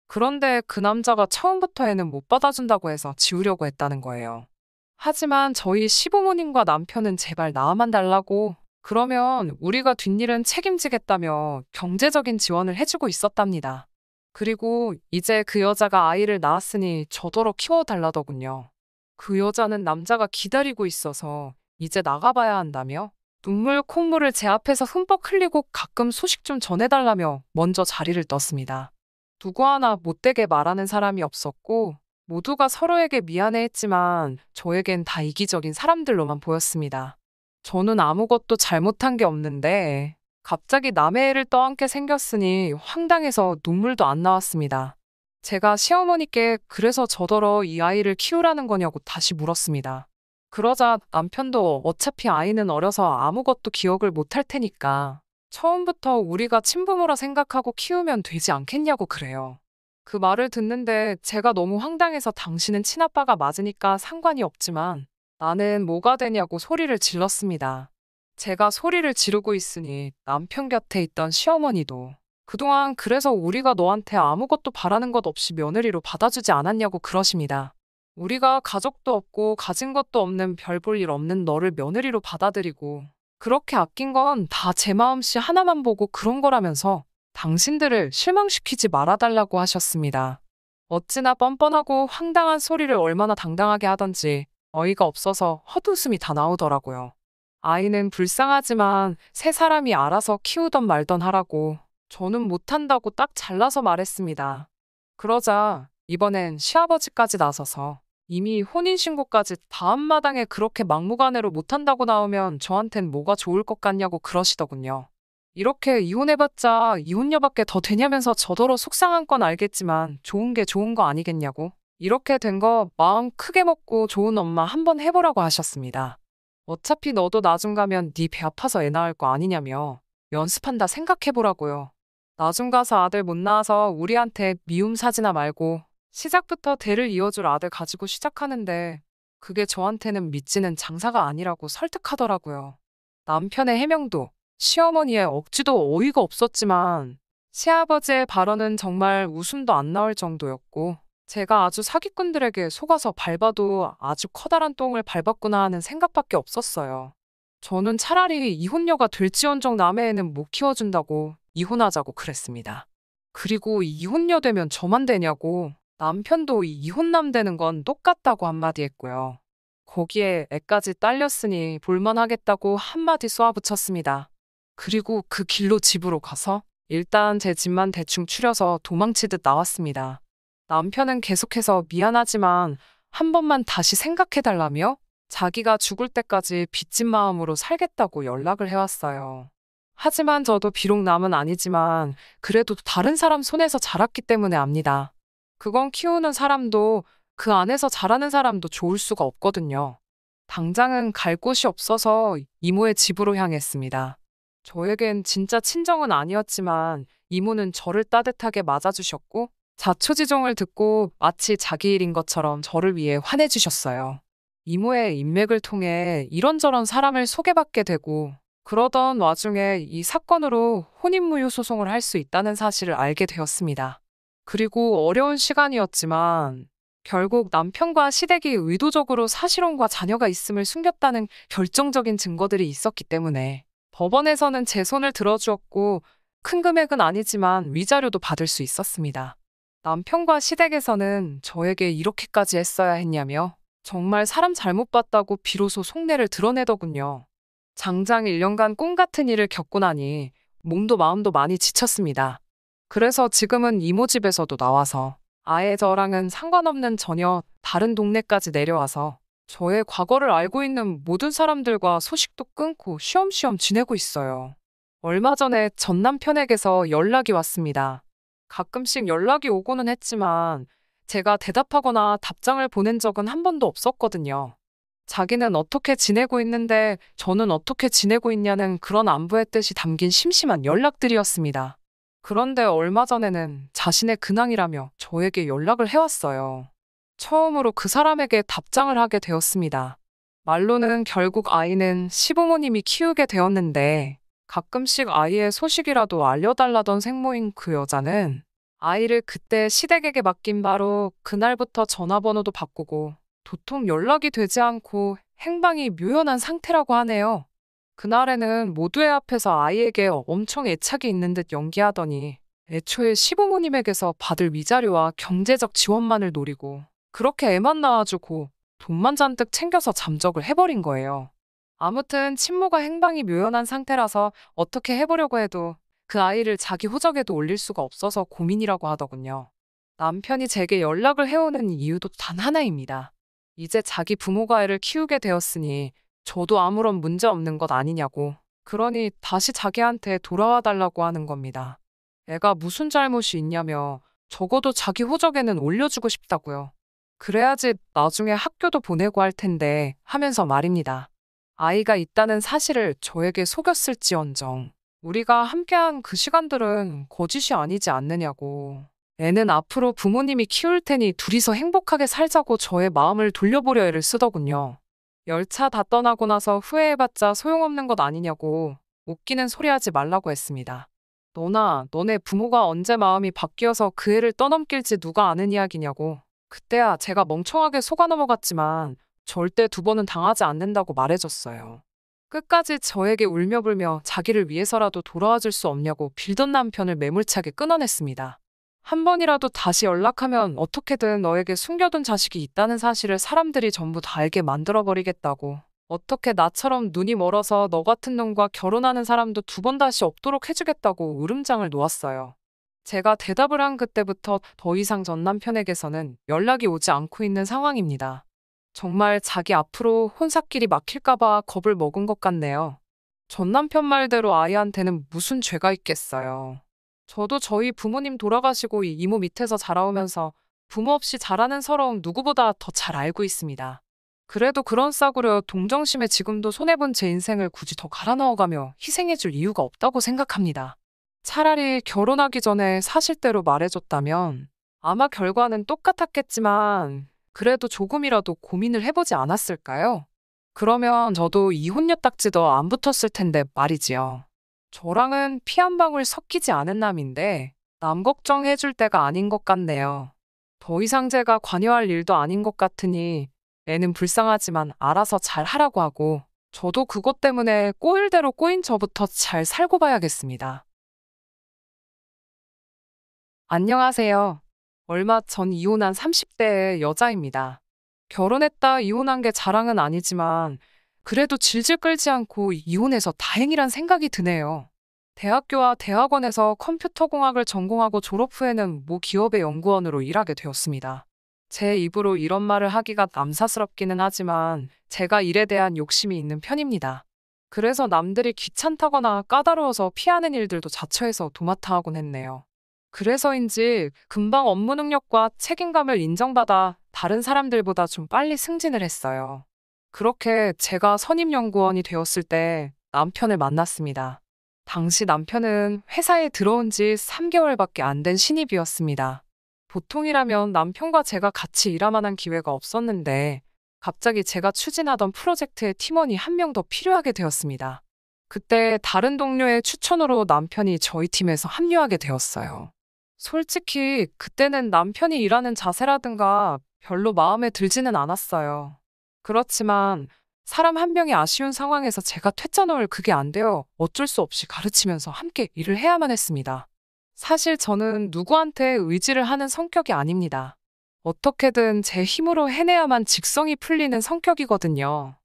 그런데 그 남자가 처음부터 애는 못 받아준다고 해서 지우려고 했다는 거예요. 하지만 저희 시부모님과 남편은 제발 낳아만 달라고 그러면 우리가 뒷일은 책임지겠다며 경제적인 지원을 해주고 있었답니다. 그리고 이제 그 여자가 아이를 낳았으니 저더러 키워달라더군요. 그 여자는 남자가 기다리고 있어서 이제 나가봐야 한다며 눈물 콧물을 제 앞에서 흠뻑 흘리고 가끔 소식 좀 전해달라며 먼저 자리를 떴습니다. 누구 하나 못되게 말하는 사람이 없었고 모두가 서로에게 미안해했지만 저에겐 다 이기적인 사람들로만 보였습니다. 저는 아무것도 잘못한 게 없는데 갑자기 남의 애를 떠안게 생겼으니 황당해서 눈물도 안 나왔습니다. 제가 시어머니께 그래서 저더러 이 아이를 키우라는 거냐고 다시 물었습니다. 그러자 남편도 어차피 아이는 어려서 아무것도 기억을 못할 테니까 처음부터 우리가 친부모라 생각하고 키우면 되지 않겠냐고 그래요. 그 말을 듣는데 제가 너무 황당해서 당신은 친아빠가 맞으니까 상관이 없지만 나는 뭐가 되냐고 소리를 질렀습니다. 제가 소리를 지르고 있으니 남편 곁에 있던 시어머니도 그동안 그래서 우리가 너한테 아무것도 바라는 것 없이 며느리로 받아주지 않았냐고 그러십니다. 우리가 가족도 없고 가진 것도 없는 별 볼 일 없는 너를 며느리로 받아들이고 그렇게 아낀 건 다 제 마음씨 하나만 보고 그런 거라면서 당신들을 실망시키지 말아달라고 하셨습니다. 어찌나 뻔뻔하고 황당한 소리를 얼마나 당당하게 하던지 어이가 없어서 헛웃음이 다 나오더라고요. 아이는 불쌍하지만 세 사람이 알아서 키우던 말던 하라고 저는 못한다고 딱 잘라서 말했습니다. 그러자 이번엔 시아버지까지 나서서 이미 혼인신고까지 다음 마당에 그렇게 막무가내로 못한다고 나오면 저한텐 뭐가 좋을 것 같냐고 그러시더군요. 이렇게 이혼해봤자 이혼녀밖에 더 되냐면서 저더러 속상한 건 알겠지만 좋은 게 좋은 거 아니겠냐고. 이렇게 된 거 마음 크게 먹고 좋은 엄마 한번 해보라고 하셨습니다. 어차피 너도 나중 가면 네 배 아파서 애 낳을 거 아니냐며 연습한다 생각해보라고요. 나중 가서 아들 못 낳아서 우리한테 미움 사지나 말고 시작부터 대를 이어줄 아들 가지고 시작하는데 그게 저한테는 믿지는 장사가 아니라고 설득하더라고요. 남편의 해명도 시어머니의 억지도 어이가 없었지만 시아버지의 발언은 정말 웃음도 안 나올 정도였고 제가 아주 사기꾼들에게 속아서 밟아도 아주 커다란 똥을 밟았구나 하는 생각밖에 없었어요. 저는 차라리 이혼녀가 될지언정 남의 애는 못 키워준다고 이혼하자고 그랬습니다. 그리고 이혼녀 되면 저만 되냐고 남편도 이혼남 되는 건 똑같다고 한마디 했고요. 거기에 애까지 딸렸으니 볼만하겠다고 한마디 쏘아붙였습니다. 그리고 그 길로 집으로 가서 일단 제 집만 대충 추려서 도망치듯 나왔습니다. 남편은 계속해서 미안하지만 한 번만 다시 생각해달라며 자기가 죽을 때까지 빚진 마음으로 살겠다고 연락을 해왔어요. 하지만 저도 비록 남은 아니지만 그래도 다른 사람 손에서 자랐기 때문에 압니다. 그건 키우는 사람도 그 안에서 자라는 사람도 좋을 수가 없거든요. 당장은 갈 곳이 없어서 이모의 집으로 향했습니다. 저에겐 진짜 친정은 아니었지만 이모는 저를 따뜻하게 맞아주셨고 자초지종을 듣고 마치 자기 일인 것처럼 저를 위해 환해주셨어요. 이모의 인맥을 통해 이런저런 사람을 소개받게 되고 그러던 와중에 이 사건으로 혼인무효 소송을 할 수 있다는 사실을 알게 되었습니다. 그리고 어려운 시간이었지만 결국 남편과 시댁이 의도적으로 사실혼과 자녀가 있음을 숨겼다는 결정적인 증거들이 있었기 때문에 법원에서는 제 손을 들어주었고 큰 금액은 아니지만 위자료도 받을 수 있었습니다. 남편과 시댁에서는 저에게 이렇게까지 했어야 했냐며 정말 사람 잘못 봤다고 비로소 속내를 드러내더군요. 장장 1년간 꿈 같은 일을 겪고 나니 몸도 마음도 많이 지쳤습니다. 그래서 지금은 이모 집에서도 나와서 아예 저랑은 상관없는 전혀 다른 동네까지 내려와서 저의 과거를 알고 있는 모든 사람들과 소식도 끊고 쉬엄쉬엄 지내고 있어요. 얼마 전에 전 남편에게서 연락이 왔습니다. 가끔씩 연락이 오고는 했지만 제가 대답하거나 답장을 보낸 적은 한 번도 없었거든요. 자기는 어떻게 지내고 있는데 저는 어떻게 지내고 있냐는 그런 안부의 뜻이 담긴 심심한 연락들이었습니다. 그런데 얼마 전에는 자신의 근황이라며 저에게 연락을 해왔어요. 처음으로 그 사람에게 답장을 하게 되었습니다. 말로는 결국 아이는 시부모님이 키우게 되었는데 가끔씩 아이의 소식이라도 알려달라던 생모인 그 여자는 아이를 그때 시댁에게 맡긴 바로 그날부터 전화번호도 바꾸고 도통 연락이 되지 않고 행방이 묘연한 상태라고 하네요. 그날에는 모두의 앞에서 아이에게 엄청 애착이 있는 듯 연기하더니 애초에 시부모님에게서 받을 위자료와 경제적 지원만을 노리고 그렇게 애만 낳아주고 돈만 잔뜩 챙겨서 잠적을 해버린 거예요. 아무튼 친모가 행방이 묘연한 상태라서 어떻게 해보려고 해도 그 아이를 자기 호적에도 올릴 수가 없어서 고민이라고 하더군요. 남편이 제게 연락을 해오는 이유도 단 하나입니다. 이제 자기 부모가 애를 키우게 되었으니 저도 아무런 문제 없는 것 아니냐고. 그러니 다시 자기한테 돌아와 달라고 하는 겁니다. 애가 무슨 잘못이 있냐며 적어도 자기 호적에는 올려주고 싶다고요. 그래야지 나중에 학교도 보내고 할 텐데 하면서 말입니다. 아이가 있다는 사실을 저에게 속였을지언정 우리가 함께한 그 시간들은 거짓이 아니지 않느냐고. 애는 앞으로 부모님이 키울 테니 둘이서 행복하게 살자고 저의 마음을 돌려보려 애를 쓰더군요. 열차 다 떠나고 나서 후회해봤자 소용없는 것 아니냐고 웃기는 소리 하지 말라고 했습니다. 너네 부모가 언제 마음이 바뀌어서 그 애를 떠넘길지 누가 아는 이야기냐고. 그때야 제가 멍청하게 속아 넘어갔지만 절대 두 번은 당하지 않는다고 말해줬어요. 끝까지 저에게 울며불며 자기를 위해서라도 돌아와 줄 수 없냐고 빌던 남편을 매몰차게 끊어냈습니다. 한 번이라도 다시 연락하면 어떻게든 너에게 숨겨둔 자식이 있다는 사실을 사람들이 전부 다 알게 만들어버리겠다고. 어떻게 나처럼 눈이 멀어서 너 같은 놈과 결혼하는 사람도 두 번 다시 없도록 해주겠다고 으름장을 놓았어요. 제가 대답을 한 그때부터 더 이상 전 남편에게서는 연락이 오지 않고 있는 상황입니다. 정말 자기 앞으로 혼사길이 막힐까봐 겁을 먹은 것 같네요. 전 남편 말대로 아이한테는 무슨 죄가 있겠어요. 저도 저희 부모님 돌아가시고 이 이모 밑에서 자라오면서 부모 없이 자라는 서러움 누구보다 더 잘 알고 있습니다. 그래도 그런 싸구려 동정심에 지금도 손해본 제 인생을 굳이 더 갈아 넣어가며 희생해줄 이유가 없다고 생각합니다. 차라리 결혼하기 전에 사실대로 말해줬다면 아마 결과는 똑같았겠지만 그래도 조금이라도 고민을 해보지 않았을까요? 그러면 저도 이혼녀 딱지도 안 붙었을 텐데 말이지요. 저랑은 피 한 방울 섞이지 않은 남인데 남 걱정해줄 때가 아닌 것 같네요. 더 이상 제가 관여할 일도 아닌 것 같으니 애는 불쌍하지만 알아서 잘 하라고 하고 저도 그것 때문에 꼬일 대로 꼬인 저부터 잘 살고 봐야겠습니다. 안녕하세요. 얼마 전 이혼한 30대의 여자입니다. 결혼했다 이혼한 게 자랑은 아니지만 그래도 질질 끌지 않고 이혼해서 다행이란 생각이 드네요. 대학교와 대학원에서 컴퓨터공학을 전공하고 졸업 후에는 모 기업의 연구원으로 일하게 되었습니다. 제 입으로 이런 말을 하기가 남사스럽기는 하지만 제가 일에 대한 욕심이 있는 편입니다. 그래서 남들이 귀찮다거나 까다로워서 피하는 일들도 자처해서 도맡아 하곤 했네요. 그래서인지 금방 업무 능력과 책임감을 인정받아 다른 사람들보다 좀 빨리 승진을 했어요. 그렇게 제가 선임연구원이 되었을 때 남편을 만났습니다. 당시 남편은 회사에 들어온 지 3개월밖에 안 된 신입이었습니다. 보통이라면 남편과 제가 같이 일할 만한 기회가 없었는데 갑자기 제가 추진하던 프로젝트에 팀원이 한 명 더 필요하게 되었습니다. 그때 다른 동료의 추천으로 남편이 저희 팀에서 합류하게 되었어요. 솔직히 그때는 남편이 일하는 자세라든가 별로 마음에 들지는 않았어요. 그렇지만 사람 한 명이 아쉬운 상황에서 제가 퇴짜 넣을 그게 안 되어 어쩔 수 없이 가르치면서 함께 일을 해야만 했습니다. 사실 저는 누구한테 의지를 하는 성격이 아닙니다. 어떻게든 제 힘으로 해내야만 직성이 풀리는 성격이거든요.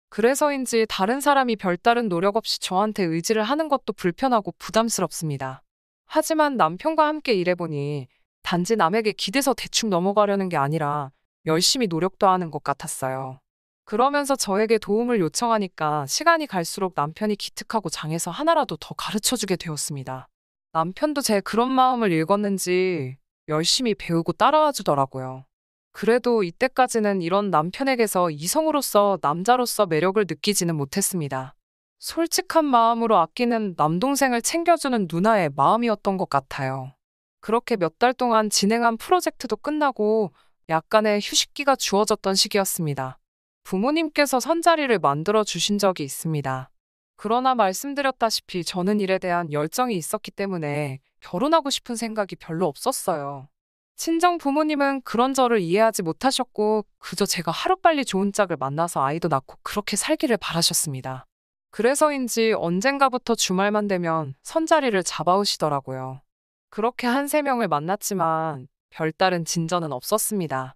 그래서인지 다른 사람이 별다른 노력 없이 저한테 의지를 하는 것도 불편하고 부담스럽습니다. 하지만 남편과 함께 일해보니 단지 남에게 기대서 대충 넘어가려는 게 아니라 열심히 노력도 하는 것 같았어요. 그러면서 저에게 도움을 요청하니까 시간이 갈수록 남편이 기특하고 장해서 하나라도 더 가르쳐주게 되었습니다. 남편도 제 그런 마음을 읽었는지 열심히 배우고 따라와 주더라고요. 그래도 이때까지는 이런 남편에게서 이성으로서 남자로서 매력을 느끼지는 못했습니다. 솔직한 마음으로 아끼는 남동생을 챙겨주는 누나의 마음이었던 것 같아요. 그렇게 몇 달 동안 진행한 프로젝트도 끝나고 약간의 휴식기가 주어졌던 시기였습니다. 부모님께서 선자리를 만들어 주신 적이 있습니다. 그러나 말씀드렸다시피 저는 일에 대한 열정이 있었기 때문에 결혼하고 싶은 생각이 별로 없었어요. 친정 부모님은 그런 저를 이해하지 못하셨고 그저 제가 하루빨리 좋은 짝을 만나서 아이도 낳고 그렇게 살기를 바라셨습니다. 그래서인지 언젠가부터 주말만 되면 선자리를 잡아오시더라고요. 그렇게 한 3명을 만났지만 별다른 진전은 없었습니다.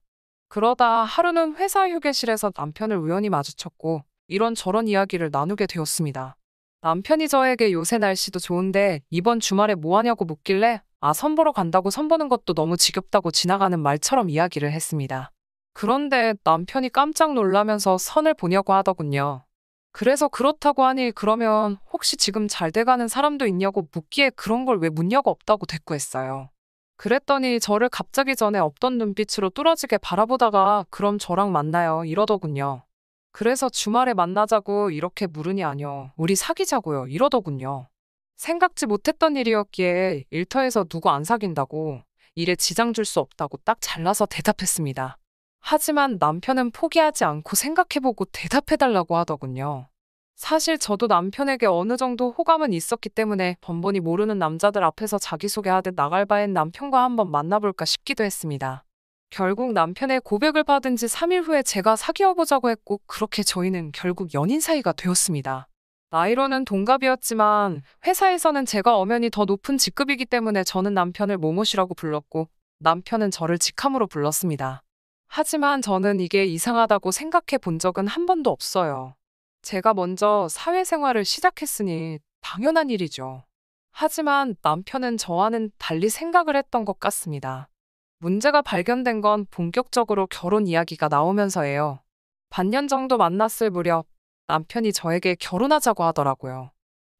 그러다 하루는 회사 휴게실에서 남편을 우연히 마주쳤고 이런저런 이야기를 나누게 되었습니다. 남편이 저에게 요새 날씨도 좋은데 이번 주말에 뭐 하냐고 묻길래 선 보러 간다고 선 보는 것도 너무 지겹다고 지나가는 말처럼 이야기를 했습니다. 그런데 남편이 깜짝 놀라면서 선을 보냐고 하더군요. 그래서 그렇다고 하니 그러면 혹시 지금 잘 돼가는 사람도 있냐고 묻기에 그런 걸 왜 묻냐고 없다고 대꾸했어요. 그랬더니 저를 갑자기 전에 없던 눈빛으로 뚫어지게 바라보다가 그럼 저랑 만나요 이러더군요. 그래서 주말에 만나자고 이렇게 물으니 아니요. 우리 사귀자고요 이러더군요. 생각지 못했던 일이었기에 일터에서 누구 안 사귄다고 일에 지장 줄 수 없다고 딱 잘라서 대답했습니다. 하지만 남편은 포기하지 않고 생각해보고 대답해달라고 하더군요. 사실 저도 남편에게 어느 정도 호감은 있었기 때문에 번번이 모르는 남자들 앞에서 자기소개하듯 나갈 바엔 남편과 한번 만나볼까 싶기도 했습니다. 결국 남편의 고백을 받은 지 3일 후에 제가 사귀어보자고 했고 그렇게 저희는 결국 연인 사이가 되었습니다. 나이로는 동갑이었지만 회사에서는 제가 엄연히 더 높은 직급이기 때문에 저는 남편을 모모씨라고 불렀고 남편은 저를 직함으로 불렀습니다. 하지만 저는 이게 이상하다고 생각해 본 적은 한 번도 없어요. 제가 먼저 사회생활을 시작했으니 당연한 일이죠. 하지만 남편은 저와는 달리 생각을 했던 것 같습니다. 문제가 발견된 건 본격적으로 결혼 이야기가 나오면서예요. 반년 정도 만났을 무렵 남편이 저에게 결혼하자고 하더라고요.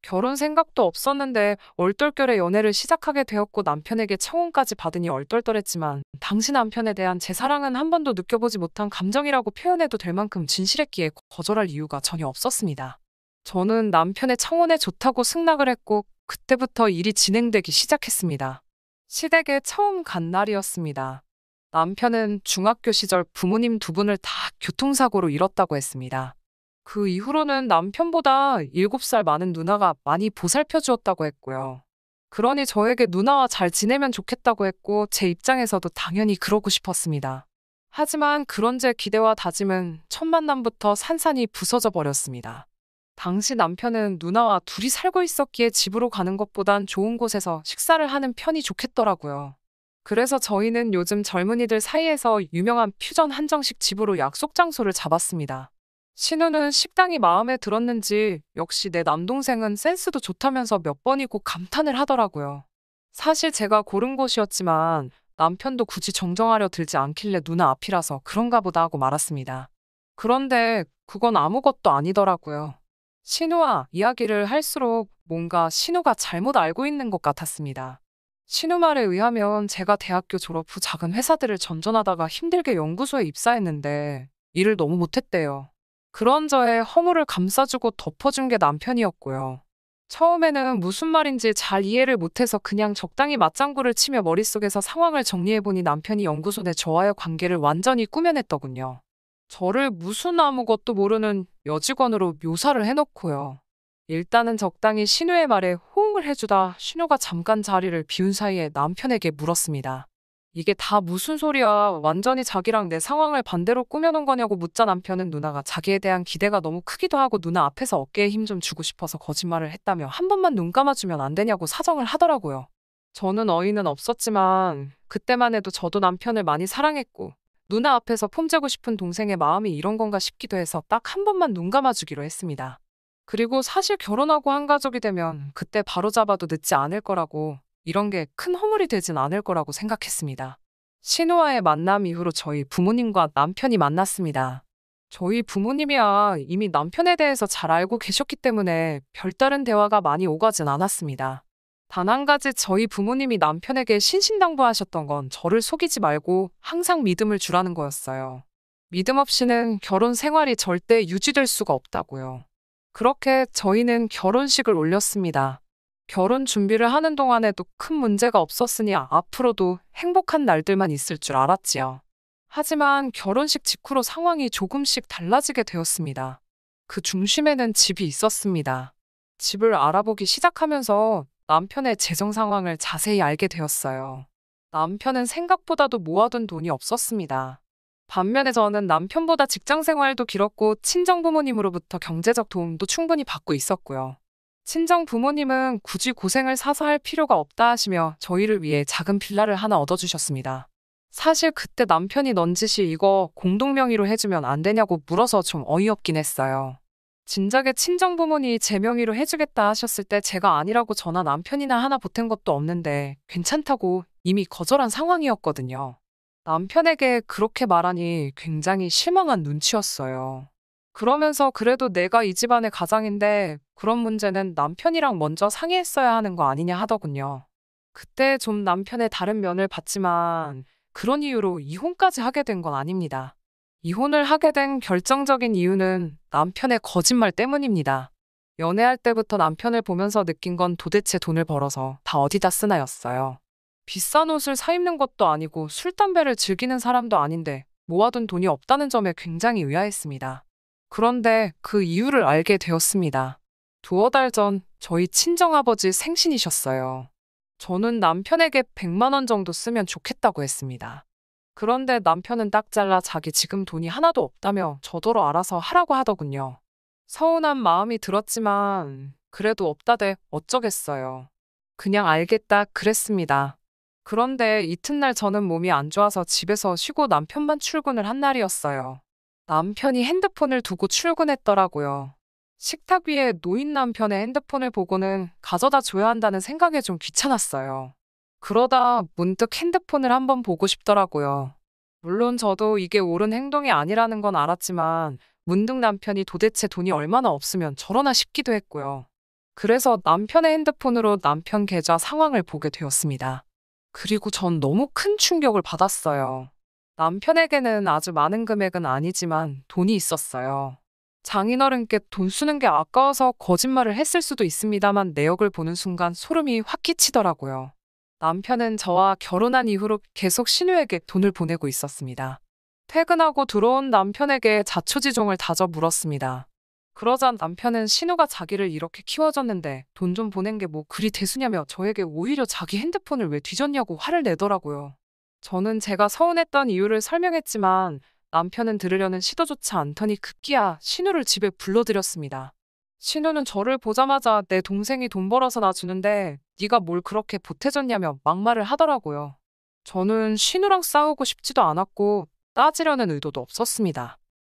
결혼 생각도 없었는데 얼떨결에 연애를 시작하게 되었고 남편에게 청혼까지 받으니 얼떨떨했지만 당시 남편에 대한 제 사랑은 한 번도 느껴보지 못한 감정이라고 표현해도 될 만큼 진실했기에 거절할 이유가 전혀 없었습니다. 저는 남편의 청혼에 좋다고 승낙을 했고 그때부터 일이 진행되기 시작했습니다. 시댁에 처음 간 날이었습니다. 남편은 중학교 시절 부모님 두 분을 다 교통사고로 잃었다고 했습니다. 그 이후로는 남편보다 7살 많은 누나가 많이 보살펴 주었다고 했고요. 그러니 저에게 누나와 잘 지내면 좋겠다고 했고 제 입장에서도 당연히 그러고 싶었습니다. 하지만 그런 제 기대와 다짐은 첫 만남부터 산산이 부서져 버렸습니다. 당시 남편은 누나와 둘이 살고 있었기에 집으로 가는 것보단 좋은 곳에서 식사를 하는 편이 좋겠더라고요. 그래서 저희는 요즘 젊은이들 사이에서 유명한 퓨전 한정식 집으로 약속 장소를 잡았습니다. 신우는 식당이 마음에 들었는지 역시 내 남동생은 센스도 좋다면서 몇 번이고 감탄을 하더라고요. 사실 제가 고른 곳이었지만 남편도 굳이 정정하려 들지 않길래 누나 앞이라서 그런가 보다 하고 말았습니다. 그런데 그건 아무것도 아니더라고요. 신우와 이야기를 할수록 뭔가 신우가 잘못 알고 있는 것 같았습니다. 신우 말에 의하면 제가 대학교 졸업 후 작은 회사들을 전전하다가 힘들게 연구소에 입사했는데 일을 너무 못했대요. 그런 저의 허물을 감싸주고 덮어준 게 남편이었고요. 처음에는 무슨 말인지 잘 이해를 못해서 그냥 적당히 맞장구를 치며 머릿속에서 상황을 정리해보니 남편이 연구소 내 저와의 관계를 완전히 꾸며냈더군요. 저를 무슨 아무것도 모르는 여직원으로 묘사를 해놓고요. 일단은 적당히 신우의 말에 호응을 해주다 신우가 잠깐 자리를 비운 사이에 남편에게 물었습니다. 이게 다 무슨 소리야? 완전히 자기랑 내 상황을 반대로 꾸며놓은 거냐고 묻자 남편은 누나가 자기에 대한 기대가 너무 크기도 하고 누나 앞에서 어깨에 힘 좀 주고 싶어서 거짓말을 했다며 한 번만 눈 감아주면 안 되냐고 사정을 하더라고요. 저는 어이는 없었지만 그때만 해도 저도 남편을 많이 사랑했고 누나 앞에서 폼재고 싶은 동생의 마음이 이런 건가 싶기도 해서 딱 한 번만 눈 감아주기로 했습니다. 그리고 사실 결혼하고 한 가족이 되면 그때 바로잡아도 늦지 않을 거라고 이런 게 큰 허물이 되진 않을 거라고 생각했습니다. 신우와의 만남 이후로 저희 부모님과 남편이 만났습니다. 저희 부모님이야 이미 남편에 대해서 잘 알고 계셨기 때문에 별다른 대화가 많이 오가진 않았습니다. 단 한 가지 저희 부모님이 남편에게 신신당부하셨던 건 저를 속이지 말고 항상 믿음을 주라는 거였어요. 믿음 없이는 결혼 생활이 절대 유지될 수가 없다고요. 그렇게 저희는 결혼식을 올렸습니다. 결혼 준비를 하는 동안에도 큰 문제가 없었으니 앞으로도 행복한 날들만 있을 줄 알았지요. 하지만 결혼식 직후로 상황이 조금씩 달라지게 되었습니다. 그 중심에는 집이 있었습니다. 집을 알아보기 시작하면서 남편의 재정 상황을 자세히 알게 되었어요. 남편은 생각보다도 모아둔 돈이 없었습니다. 반면에 저는 남편보다 직장 생활도 길었고 친정 부모님으로부터 경제적 도움도 충분히 받고 있었고요. 친정 부모님은 굳이 고생을 사서 할 필요가 없다 하시며 저희를 위해 작은 빌라를 하나 얻어주셨습니다. 사실 그때 남편이 넌지시 이거 공동명의로 해주면 안 되냐고 물어서 좀 어이없긴 했어요. 진작에 친정 부모님이 제 명의로 해주겠다 하셨을 때 제가 아니라고 저나 남편이나 하나 보탠 것도 없는데 괜찮다고 이미 거절한 상황이었거든요. 남편에게 그렇게 말하니 굉장히 실망한 눈치였어요. 그러면서 그래도 내가 이 집안의 가장인데 그런 문제는 남편이랑 먼저 상의했어야 하는 거 아니냐 하더군요. 그때 좀 남편의 다른 면을 봤지만 그런 이유로 이혼까지 하게 된 건 아닙니다. 이혼을 하게 된 결정적인 이유는 남편의 거짓말 때문입니다. 연애할 때부터 남편을 보면서 느낀 건 도대체 돈을 벌어서 다 어디다 쓰나였어요. 비싼 옷을 사 입는 것도 아니고 술, 담배를 즐기는 사람도 아닌데 모아둔 돈이 없다는 점에 굉장히 의아했습니다. 그런데 그 이유를 알게 되었습니다. 두어 달 전 저희 친정아버지 생신이셨어요. 저는 남편에게 100만 원 정도 쓰면 좋겠다고 했습니다. 그런데 남편은 딱 잘라 자기 지금 돈이 하나도 없다며 저더러 알아서 하라고 하더군요. 서운한 마음이 들었지만 그래도 없다대 어쩌겠어요. 그냥 알겠다 그랬습니다. 그런데 이튿날 저는 몸이 안 좋아서 집에서 쉬고 남편만 출근을 한 날이었어요. 남편이 핸드폰을 두고 출근했더라고요. 식탁 위에 놓인 남편의 핸드폰을 보고는 가져다 줘야 한다는 생각에 좀 귀찮았어요. 그러다 문득 핸드폰을 한번 보고 싶더라고요. 물론 저도 이게 옳은 행동이 아니라는 건 알았지만 문득 남편이 도대체 돈이 얼마나 없으면 저러나 싶기도 했고요. 그래서 남편의 핸드폰으로 남편 계좌 상황을 보게 되었습니다. 그리고 전 너무 큰 충격을 받았어요. 남편에게는 아주 많은 금액은 아니지만 돈이 있었어요. 장인어른께 돈 쓰는 게 아까워서 거짓말을 했을 수도 있습니다만 내역을 보는 순간 소름이 확 끼치더라고요. 남편은 저와 결혼한 이후로 계속 신우에게 돈을 보내고 있었습니다. 퇴근하고 들어온 남편에게 자초지종을 다져 물었습니다. 그러자 남편은 신우가 자기를 이렇게 키워줬는데 돈 좀 보낸 게 뭐 그리 대수냐며 저에게 오히려 자기 핸드폰을 왜 뒤졌냐고 화를 내더라고요. 저는 제가 서운했던 이유를 설명했지만 남편은 들으려는 시도조차 않더니 급기야 신우를 집에 불러들였습니다. 신우는 저를 보자마자 내 동생이 돈 벌어서 나 주는데 네가 뭘 그렇게 보태줬냐며 막말을 하더라고요. 저는 신우랑 싸우고 싶지도 않았고 따지려는 의도도 없었습니다.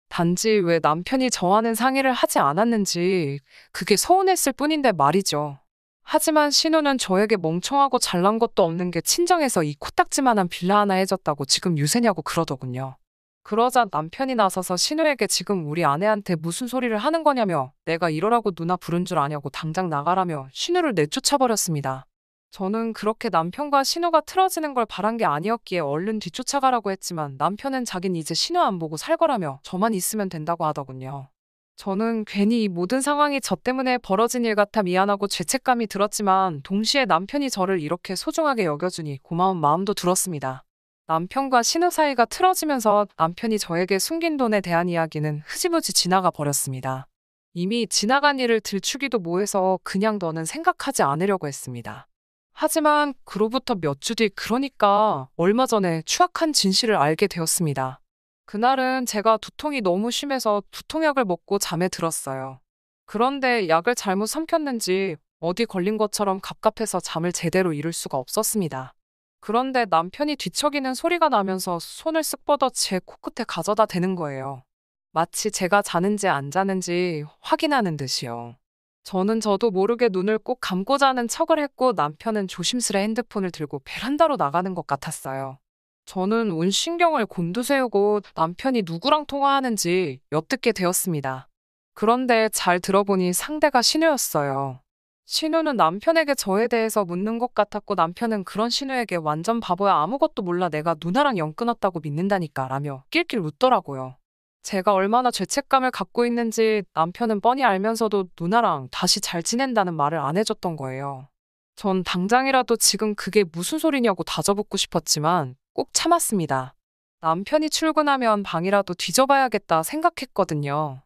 단지 왜 남편이 저와는 상의를 하지 않았는지 그게 서운했을 뿐인데 말이죠. 하지만 신우는 저에게 멍청하고 잘난 것도 없는 게 친정에서 이 코딱지만한 빌라 하나 해줬다고 지금 유세냐고 그러더군요. 그러자 남편이 나서서 신우에게 지금 우리 아내한테 무슨 소리를 하는 거냐며 내가 이러라고 누나 부른 줄 아냐고 당장 나가라며 신우를 내쫓아버렸습니다. 저는 그렇게 남편과 신우가 틀어지는 걸 바란 게 아니었기에 얼른 뒤쫓아가라고 했지만 남편은 자긴 이제 신우 안 보고 살 거라며 저만 있으면 된다고 하더군요. 저는 괜히 이 모든 상황이 저 때문에 벌어진 일 같아 미안하고 죄책감이 들었지만 동시에 남편이 저를 이렇게 소중하게 여겨주니 고마운 마음도 들었습니다. 남편과 신우 사이가 틀어지면서 남편이 저에게 숨긴 돈에 대한 이야기는 흐지부지 지나가 버렸습니다. 이미 지나간 일을 들추기도 뭐해서 그냥 더는 생각하지 않으려고 했습니다. 하지만 그로부터 몇 주 뒤 그러니까 얼마 전에 추악한 진실을 알게 되었습니다. 그날은 제가 두통이 너무 심해서 두통약을 먹고 잠에 들었어요. 그런데 약을 잘못 삼켰는지 어디 걸린 것처럼 갑갑해서 잠을 제대로 이룰 수가 없었습니다. 그런데 남편이 뒤척이는 소리가 나면서 손을 쓱 뻗어 제 코끝에 가져다 대는 거예요. 마치 제가 자는지 안 자는지 확인하는 듯이요. 저도 모르게 눈을 꼭 감고 자는 척을 했고 남편은 조심스레 핸드폰을 들고 베란다로 나가는 것 같았어요. 저는 온 신경을 곤두세우고 남편이 누구랑 통화하는지 엿듣게 되었습니다. 그런데 잘 들어보니 상대가 신우였어요. 신우는 남편에게 저에 대해서 묻는 것 같았고 남편은 그런 신우에게 완전 바보야 아무것도 몰라 내가 누나랑 연 끊었다고 믿는다니까 라며 낄낄 웃더라고요. 제가 얼마나 죄책감을 갖고 있는지 남편은 뻔히 알면서도 누나랑 다시 잘 지낸다는 말을 안 해줬던 거예요. 전 당장이라도 지금 그게 무슨 소리냐고 다져붙고 싶었지만 꼭 참았습니다. 남편이 출근하면 방이라도 뒤져봐야겠다 생각했거든요.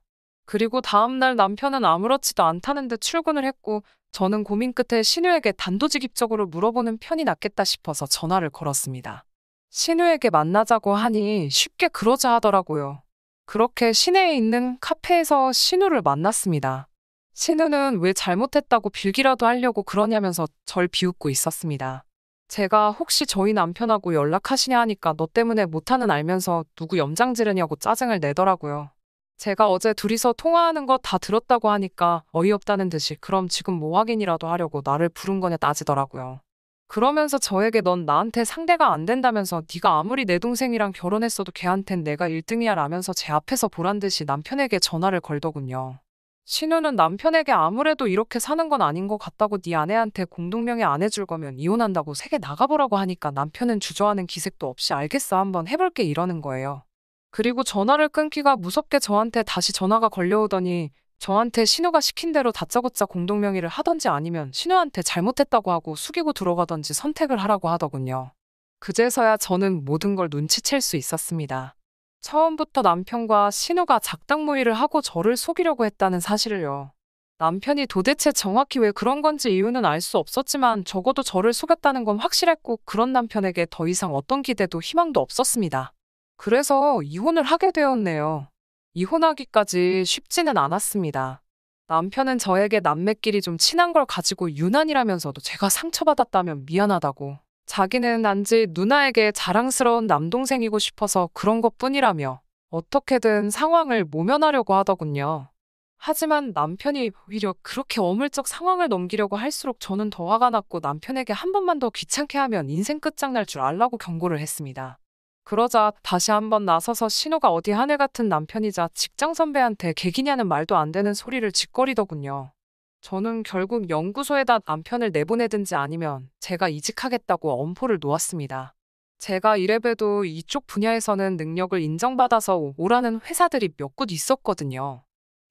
그리고 다음날 남편은 아무렇지도 않다는 듯 출근을 했고 저는 고민 끝에 신우에게 단도직입적으로 물어보는 편이 낫겠다 싶어서 전화를 걸었습니다. 신우에게 만나자고 하니 쉽게 그러자 하더라고요. 그렇게 시내에 있는 카페에서 신우를 만났습니다. 신우는 왜 잘못했다고 빌기라도 하려고 그러냐면서 절 비웃고 있었습니다. 제가 혹시 저희 남편하고 연락하시냐 하니까 너 때문에 못하는 알면서 누구 염장 지르냐고 짜증을 내더라고요. 제가 어제 둘이서 통화하는 거 다 들었다고 하니까 어이없다는 듯이 그럼 지금 뭐 확인이라도 하려고 나를 부른 거냐 따지더라고요. 그러면서 저에게 넌 나한테 상대가 안 된다면서 네가 아무리 내 동생이랑 결혼했어도 걔한텐 내가 1등이야 라면서 제 앞에서 보란 듯이 남편에게 전화를 걸더군요. 신우는 남편에게 아무래도 이렇게 사는 건 아닌 것 같다고 네 아내한테 공동명의 안 해줄 거면 이혼한다고 세게 나가보라고 하니까 남편은 주저하는 기색도 없이 알겠어 한번 해볼게 이러는 거예요. 그리고 전화를 끊기가 무섭게 저한테 다시 전화가 걸려오더니 저한테 신우가 시킨 대로 다짜고짜 공동명의를 하던지 아니면 신우한테 잘못했다고 하고 숙이고 들어가던지 선택을 하라고 하더군요. 그제서야 저는 모든 걸 눈치챌 수 있었습니다. 처음부터 남편과 신우가 작당 모의를 하고 저를 속이려고 했다는 사실을요. 남편이 도대체 정확히 왜 그런 건지 이유는 알 수 없었지만 적어도 저를 속였다는 건 확실했고 그런 남편에게 더 이상 어떤 기대도 희망도 없었습니다. 그래서 이혼을 하게 되었네요. 이혼하기까지 쉽지는 않았습니다. 남편은 저에게 남매끼리 좀 친한 걸 가지고 유난이라면서도 제가 상처받았다면 미안하다고. 자기는 단지 누나에게 자랑스러운 남동생이고 싶어서 그런 것뿐이라며 어떻게든 상황을 모면하려고 하더군요. 하지만 남편이 오히려 그렇게 어물쩍 상황을 넘기려고 할수록 저는 더 화가 났고 남편에게 한 번만 더 귀찮게 하면 인생 끝장날 줄 알라고 경고를 했습니다. 그러자 다시 한번 나서서 신호가 어디 하늘 같은 남편이자 직장 선배한테 개기냐는 말도 안 되는 소리를 짓거리더군요. 저는 결국 연구소에다 남편을 내보내든지 아니면 제가 이직하겠다고 엄포를 놓았습니다. 제가 이래봬도 이쪽 분야에서는 능력을 인정받아서 오라는 회사들이 몇 곳 있었거든요.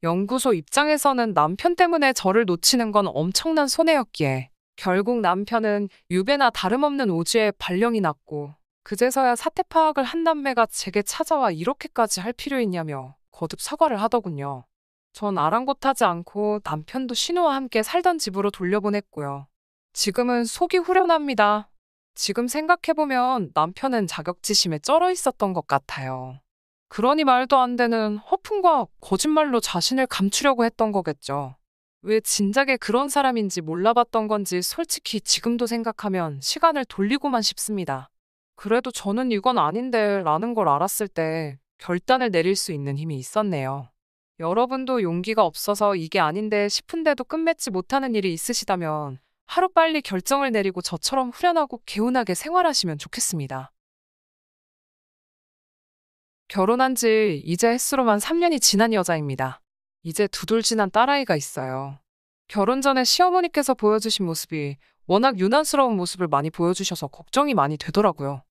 연구소 입장에서는 남편 때문에 저를 놓치는 건 엄청난 손해였기에 결국 남편은 유배나 다름없는 오지에 발령이 났고 그제서야 사태 파악을 한 남매가 제게 찾아와 이렇게까지 할 필요 있냐며 거듭 사과를 하더군요. 전 아랑곳하지 않고 남편도 신우와 함께 살던 집으로 돌려보냈고요. 지금은 속이 후련합니다. 지금 생각해보면 남편은 자격지심에 쩔어 있었던 것 같아요. 그러니 말도 안 되는 허풍과 거짓말로 자신을 감추려고 했던 거겠죠. 왜 진작에 그런 사람인지 몰라봤던 건지 솔직히 지금도 생각하면 시간을 돌리고만 싶습니다. 그래도 저는 이건 아닌데 라는 걸 알았을 때 결단을 내릴 수 있는 힘이 있었네요. 여러분도 용기가 없어서 이게 아닌데 싶은데도 끝맺지 못하는 일이 있으시다면 하루빨리 결정을 내리고 저처럼 후련하고 개운하게 생활하시면 좋겠습니다. 결혼한 지 이제 햇수로만 3년이 지난 여자입니다. 이제 2돌 지난 딸아이가 있어요. 결혼 전에 시어머니께서 보여주신 모습이 워낙 유난스러운 모습을 많이 보여주셔서 걱정이 많이 되더라고요.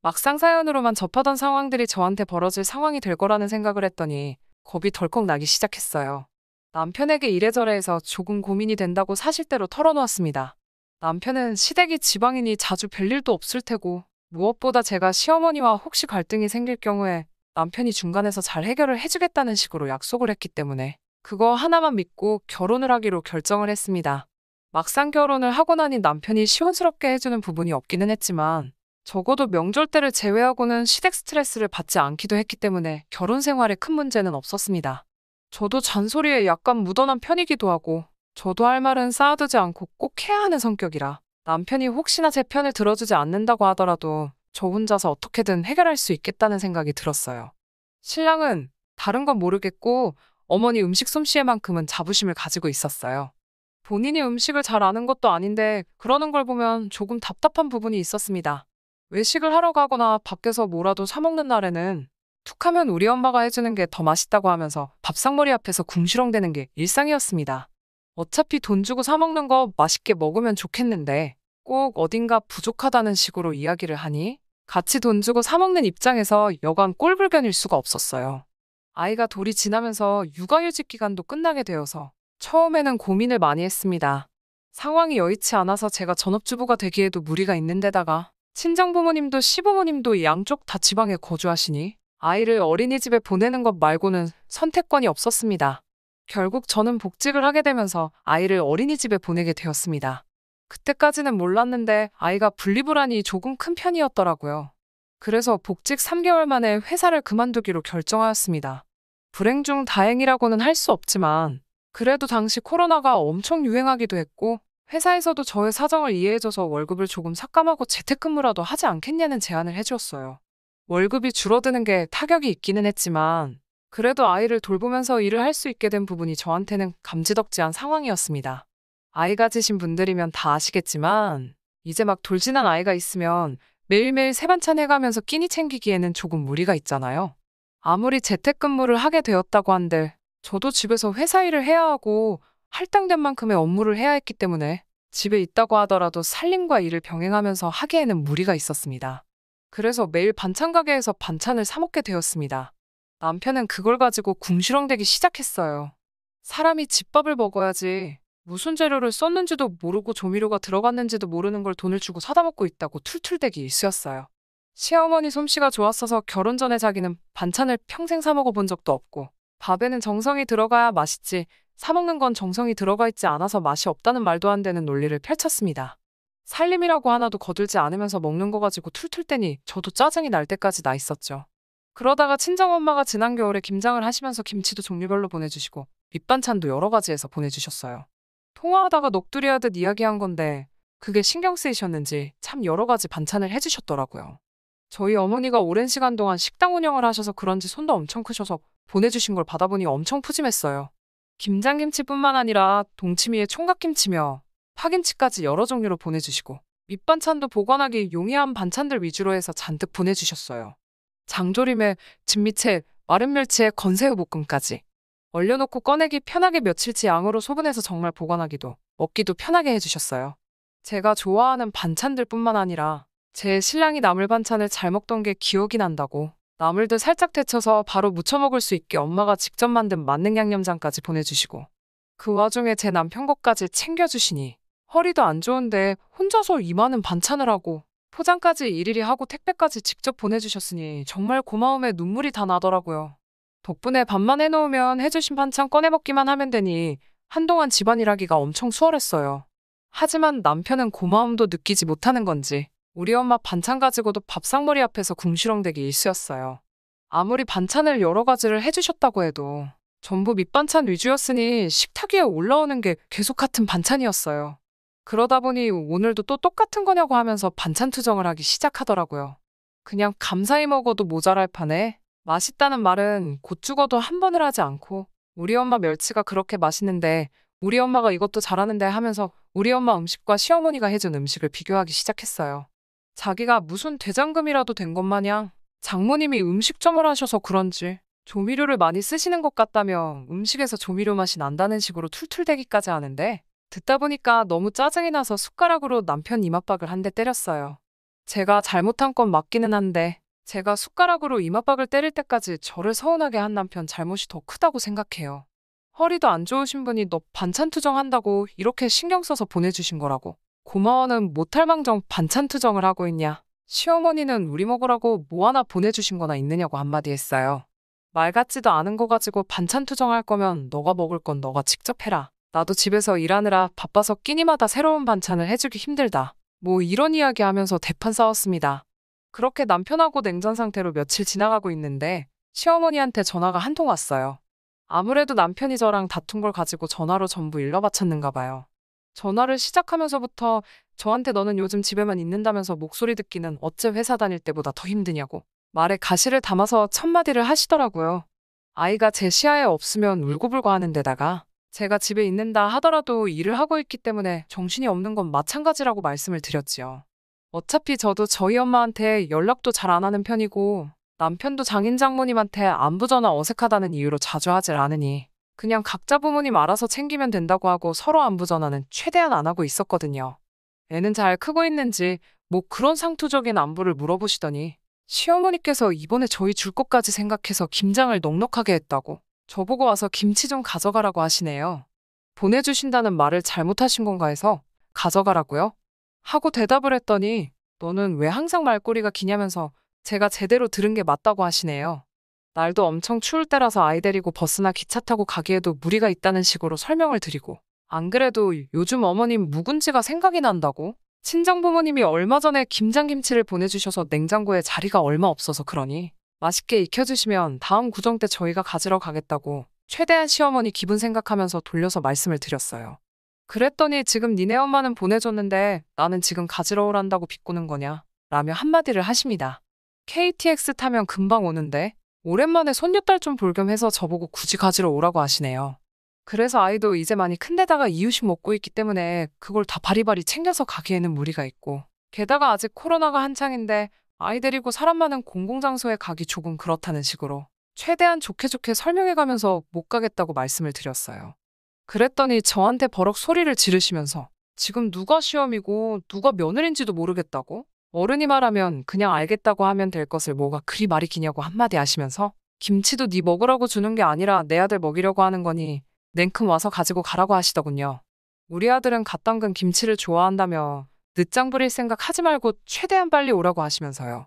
막상 사연으로만 접하던 상황들이 저한테 벌어질 상황이 될 거라는 생각을 했더니 겁이 덜컥 나기 시작했어요. 남편에게 이래저래 해서 조금 고민이 된다고 사실대로 털어놓았습니다. 남편은 시댁이 지방이니 자주 뵐 일도 없을 테고 무엇보다 제가 시어머니와 혹시 갈등이 생길 경우에 남편이 중간에서 잘 해결을 해주겠다는 식으로 약속을 했기 때문에 그거 하나만 믿고 결혼을 하기로 결정을 했습니다. 막상 결혼을 하고 나니 남편이 시원스럽게 해주는 부분이 없기는 했지만 적어도 명절 때를 제외하고는 시댁 스트레스를 받지 않기도 했기 때문에 결혼 생활에 큰 문제는 없었습니다. 저도 잔소리에 약간 묻어난 편이기도 하고 저도 할 말은 쌓아두지 않고 꼭 해야 하는 성격이라 남편이 혹시나 제 편을 들어주지 않는다고 하더라도 저 혼자서 어떻게든 해결할 수 있겠다는 생각이 들었어요. 신랑은 다른 건 모르겠고 어머니 음식 솜씨에만큼은 자부심을 가지고 있었어요. 본인이 음식을 잘 아는 것도 아닌데 그러는 걸 보면 조금 답답한 부분이 있었습니다. 외식을 하러 가거나 밖에서 뭐라도 사 먹는 날에는 툭하면 우리 엄마가 해주는 게 더 맛있다고 하면서 밥상머리 앞에서 궁시렁대는 게 일상이었습니다. 어차피 돈 주고 사 먹는 거 맛있게 먹으면 좋겠는데 꼭 어딘가 부족하다는 식으로 이야기를 하니 같이 돈 주고 사 먹는 입장에서 여간 꼴불견일 수가 없었어요. 아이가 돌이 지나면서 육아휴직 기간도 끝나게 되어서 처음에는 고민을 많이 했습니다. 상황이 여의치 않아서 제가 전업주부가 되기에도 무리가 있는 데다가 친정부모님도 시부모님도 양쪽 다 지방에 거주하시니 아이를 어린이집에 보내는 것 말고는 선택권이 없었습니다. 결국 저는 복직을 하게 되면서 아이를 어린이집에 보내게 되었습니다. 그때까지는 몰랐는데 아이가 분리불안이 조금 큰 편이었더라고요. 그래서 복직 3개월 만에 회사를 그만두기로 결정하였습니다. 불행 중 다행이라고는 할 수 없지만 그래도 당시 코로나가 엄청 유행하기도 했고 회사에서도 저의 사정을 이해해줘서 월급을 조금 삭감하고 재택근무라도 하지 않겠냐는 제안을 해주었어요. 월급이 줄어드는 게 타격이 있기는 했지만 그래도 아이를 돌보면서 일을 할 수 있게 된 부분이 저한테는 감지덕지한 상황이었습니다. 아이 가지신 분들이면 다 아시겠지만 이제 막 돌진한 아이가 있으면 매일매일 새반찬 해가면서 끼니 챙기기에는 조금 무리가 있잖아요. 아무리 재택근무를 하게 되었다고 한들 저도 집에서 회사 일을 해야 하고 할당된 만큼의 업무를 해야 했기 때문에 집에 있다고 하더라도 살림과 일을 병행하면서 하기에는 무리가 있었습니다. 그래서 매일 반찬 가게에서 반찬을 사 먹게 되었습니다. 남편은 그걸 가지고 궁시렁대기 시작했어요. 사람이 집밥을 먹어야지 무슨 재료를 썼는지도 모르고 조미료가 들어갔는지도 모르는 걸 돈을 주고 사다 먹고 있다고 툴툴대기 일쑤였어요. 시어머니 솜씨가 좋았어서 결혼 전에 자기는 반찬을 평생 사 먹어본 적도 없고 밥에는 정성이 들어가야 맛있지 사 먹는 건 정성이 들어가 있지 않아서 맛이 없다는 말도 안 되는 논리를 펼쳤습니다. 살림이라고 하나도 거들지 않으면서 먹는 거 가지고 툴툴대니 저도 짜증이 날 때까지 나 있었죠. 그러다가 친정엄마가 지난 겨울에 김장을 하시면서 김치도 종류별로 보내주시고 밑반찬도 여러 가지 해서 보내주셨어요. 통화하다가 넋두리하듯 이야기한 건데 그게 신경 쓰이셨는지 참 여러 가지 반찬을 해주셨더라고요. 저희 어머니가 오랜 시간 동안 식당 운영을 하셔서 그런지 손도 엄청 크셔서 보내주신 걸 받아보니 엄청 푸짐했어요. 김장김치뿐만 아니라 동치미에 총각김치며 파김치까지 여러 종류로 보내주시고 밑반찬도 보관하기 용이한 반찬들 위주로 해서 잔뜩 보내주셨어요. 장조림에 진미채, 마른 멸치에 건새우 볶음까지. 얼려놓고 꺼내기 편하게 며칠치 양으로 소분해서 정말 보관하기도 먹기도 편하게 해주셨어요. 제가 좋아하는 반찬들뿐만 아니라 제 신랑이 나물 반찬을 잘 먹던 게 기억이 난다고 나물도 살짝 데쳐서 바로 무쳐 먹을 수 있게 엄마가 직접 만든 만능 양념장까지 보내주시고 그 와중에 제 남편 것까지 챙겨주시니 허리도 안 좋은데 혼자서 이 많은 반찬을 하고 포장까지 일일이 하고 택배까지 직접 보내주셨으니 정말 고마움에 눈물이 다 나더라고요. 덕분에 밥만 해놓으면 해주신 반찬 꺼내 먹기만 하면 되니 한동안 집안일 하기가 엄청 수월했어요. 하지만 남편은 고마움도 느끼지 못하는 건지 우리 엄마 반찬 가지고도 밥상머리 앞에서 궁시렁대기 일쑤였어요. 아무리 반찬을 여러 가지를 해주셨다고 해도 전부 밑반찬 위주였으니 식탁 위에 올라오는 게 계속 같은 반찬이었어요. 그러다 보니 오늘도 또 똑같은 거냐고 하면서 반찬 투정을 하기 시작하더라고요. 그냥 감사히 먹어도 모자랄 판에 맛있다는 말은 곧 죽어도 한 번을 하지 않고 우리 엄마 멸치가 그렇게 맛있는데 우리 엄마가 이것도 잘하는데 하면서 우리 엄마 음식과 시어머니가 해준 음식을 비교하기 시작했어요. 자기가 무슨 대장금이라도 된 것 마냥 장모님이 음식점을 하셔서 그런지 조미료를 많이 쓰시는 것 같다며 음식에서 조미료 맛이 난다는 식으로 툴툴대기까지 하는데 듣다 보니까 너무 짜증이 나서 숟가락으로 남편 이맛박을 한 대 때렸어요. 제가 잘못한 건 맞기는 한데 제가 숟가락으로 이맛박을 때릴 때까지 저를 서운하게 한 남편 잘못이 더 크다고 생각해요. 허리도 안 좋으신 분이 너 반찬 투정한다고 이렇게 신경 써서 보내주신 거라고. 고마워는 못할 망정 반찬 투정을 하고 있냐. 시어머니는 우리 먹으라고 뭐 하나 보내주신 거나 있느냐고 한마디 했어요. 말 같지도 않은 거 가지고 반찬 투정할 거면 너가 먹을 건 너가 직접 해라. 나도 집에서 일하느라 바빠서 끼니마다 새로운 반찬을 해주기 힘들다. 뭐 이런 이야기 하면서 대판 싸웠습니다. 그렇게 남편하고 냉전 상태로 며칠 지나가고 있는데 시어머니한테 전화가 한 통 왔어요. 아무래도 남편이 저랑 다툰 걸 가지고 전화로 전부 일러바쳤는가 봐요. 전화를 시작하면서부터 저한테 너는 요즘 집에만 있는다면서 목소리 듣기는 어째 회사 다닐 때보다 더 힘드냐고 말에 가시를 담아서 첫마디를 하시더라고요. 아이가 제 시야에 없으면 울고불고 하는 데다가 제가 집에 있는다 하더라도 일을 하고 있기 때문에 정신이 없는 건 마찬가지라고 말씀을 드렸지요. 어차피 저도 저희 엄마한테 연락도 잘 안 하는 편이고 남편도 장인 장모님한테 안부 전화 어색하다는 이유로 자주 하질 않으니 그냥 각자 부모님 알아서 챙기면 된다고 하고 서로 안부 전화는 최대한 안 하고 있었거든요. 애는 잘 크고 있는지 뭐 그런 상투적인 안부를 물어보시더니 시어머니께서 이번에 저희 줄 것까지 생각해서 김장을 넉넉하게 했다고 저보고 와서 김치 좀 가져가라고 하시네요. 보내주신다는 말을 잘못하신 건가 해서 가져가라고요? 하고 대답을 했더니 너는 왜 항상 말꼬리가 기냐면서 제가 제대로 들은 게 맞다고 하시네요. 날도 엄청 추울 때라서 아이 데리고 버스나 기차 타고 가기에도 무리가 있다는 식으로 설명을 드리고 안 그래도 요즘 어머님 묵은지가 생각이 난다고 친정부모님이 얼마 전에 김장김치를 보내주셔서 냉장고에 자리가 얼마 없어서 그러니 맛있게 익혀주시면 다음 구정 때 저희가 가지러 가겠다고 최대한 시어머니 기분 생각하면서 돌려서 말씀을 드렸어요. 그랬더니 지금 니네 엄마는 보내줬는데 나는 지금 가지러 오란다고 비꼬는 거냐 라며 한마디를 하십니다. KTX 타면 금방 오는데 오랜만에 손녀딸 좀 볼 겸 해서 저보고 굳이 가지러 오라고 하시네요. 그래서 아이도 이제 많이 큰 데다가 이유식 먹고 있기 때문에 그걸 다 바리바리 챙겨서 가기에는 무리가 있고 게다가 아직 코로나가 한창인데 아이 데리고 사람 많은 공공장소에 가기 조금 그렇다는 식으로 최대한 좋게 좋게 설명해가면서 못 가겠다고 말씀을 드렸어요. 그랬더니 저한테 버럭 소리를 지르시면서 지금 누가 시험이고 누가 며느리인지도 모르겠다고? 어른이 말하면 그냥 알겠다고 하면 될 것을 뭐가 그리 말이 기냐고 한마디 하시면서 김치도 네 먹으라고 주는 게 아니라 내 아들 먹이려고 하는 거니 냉큼 와서 가지고 가라고 하시더군요. 우리 아들은 갓 담근 김치를 좋아한다며 늦장 부릴 생각 하지 말고 최대한 빨리 오라고 하시면서요.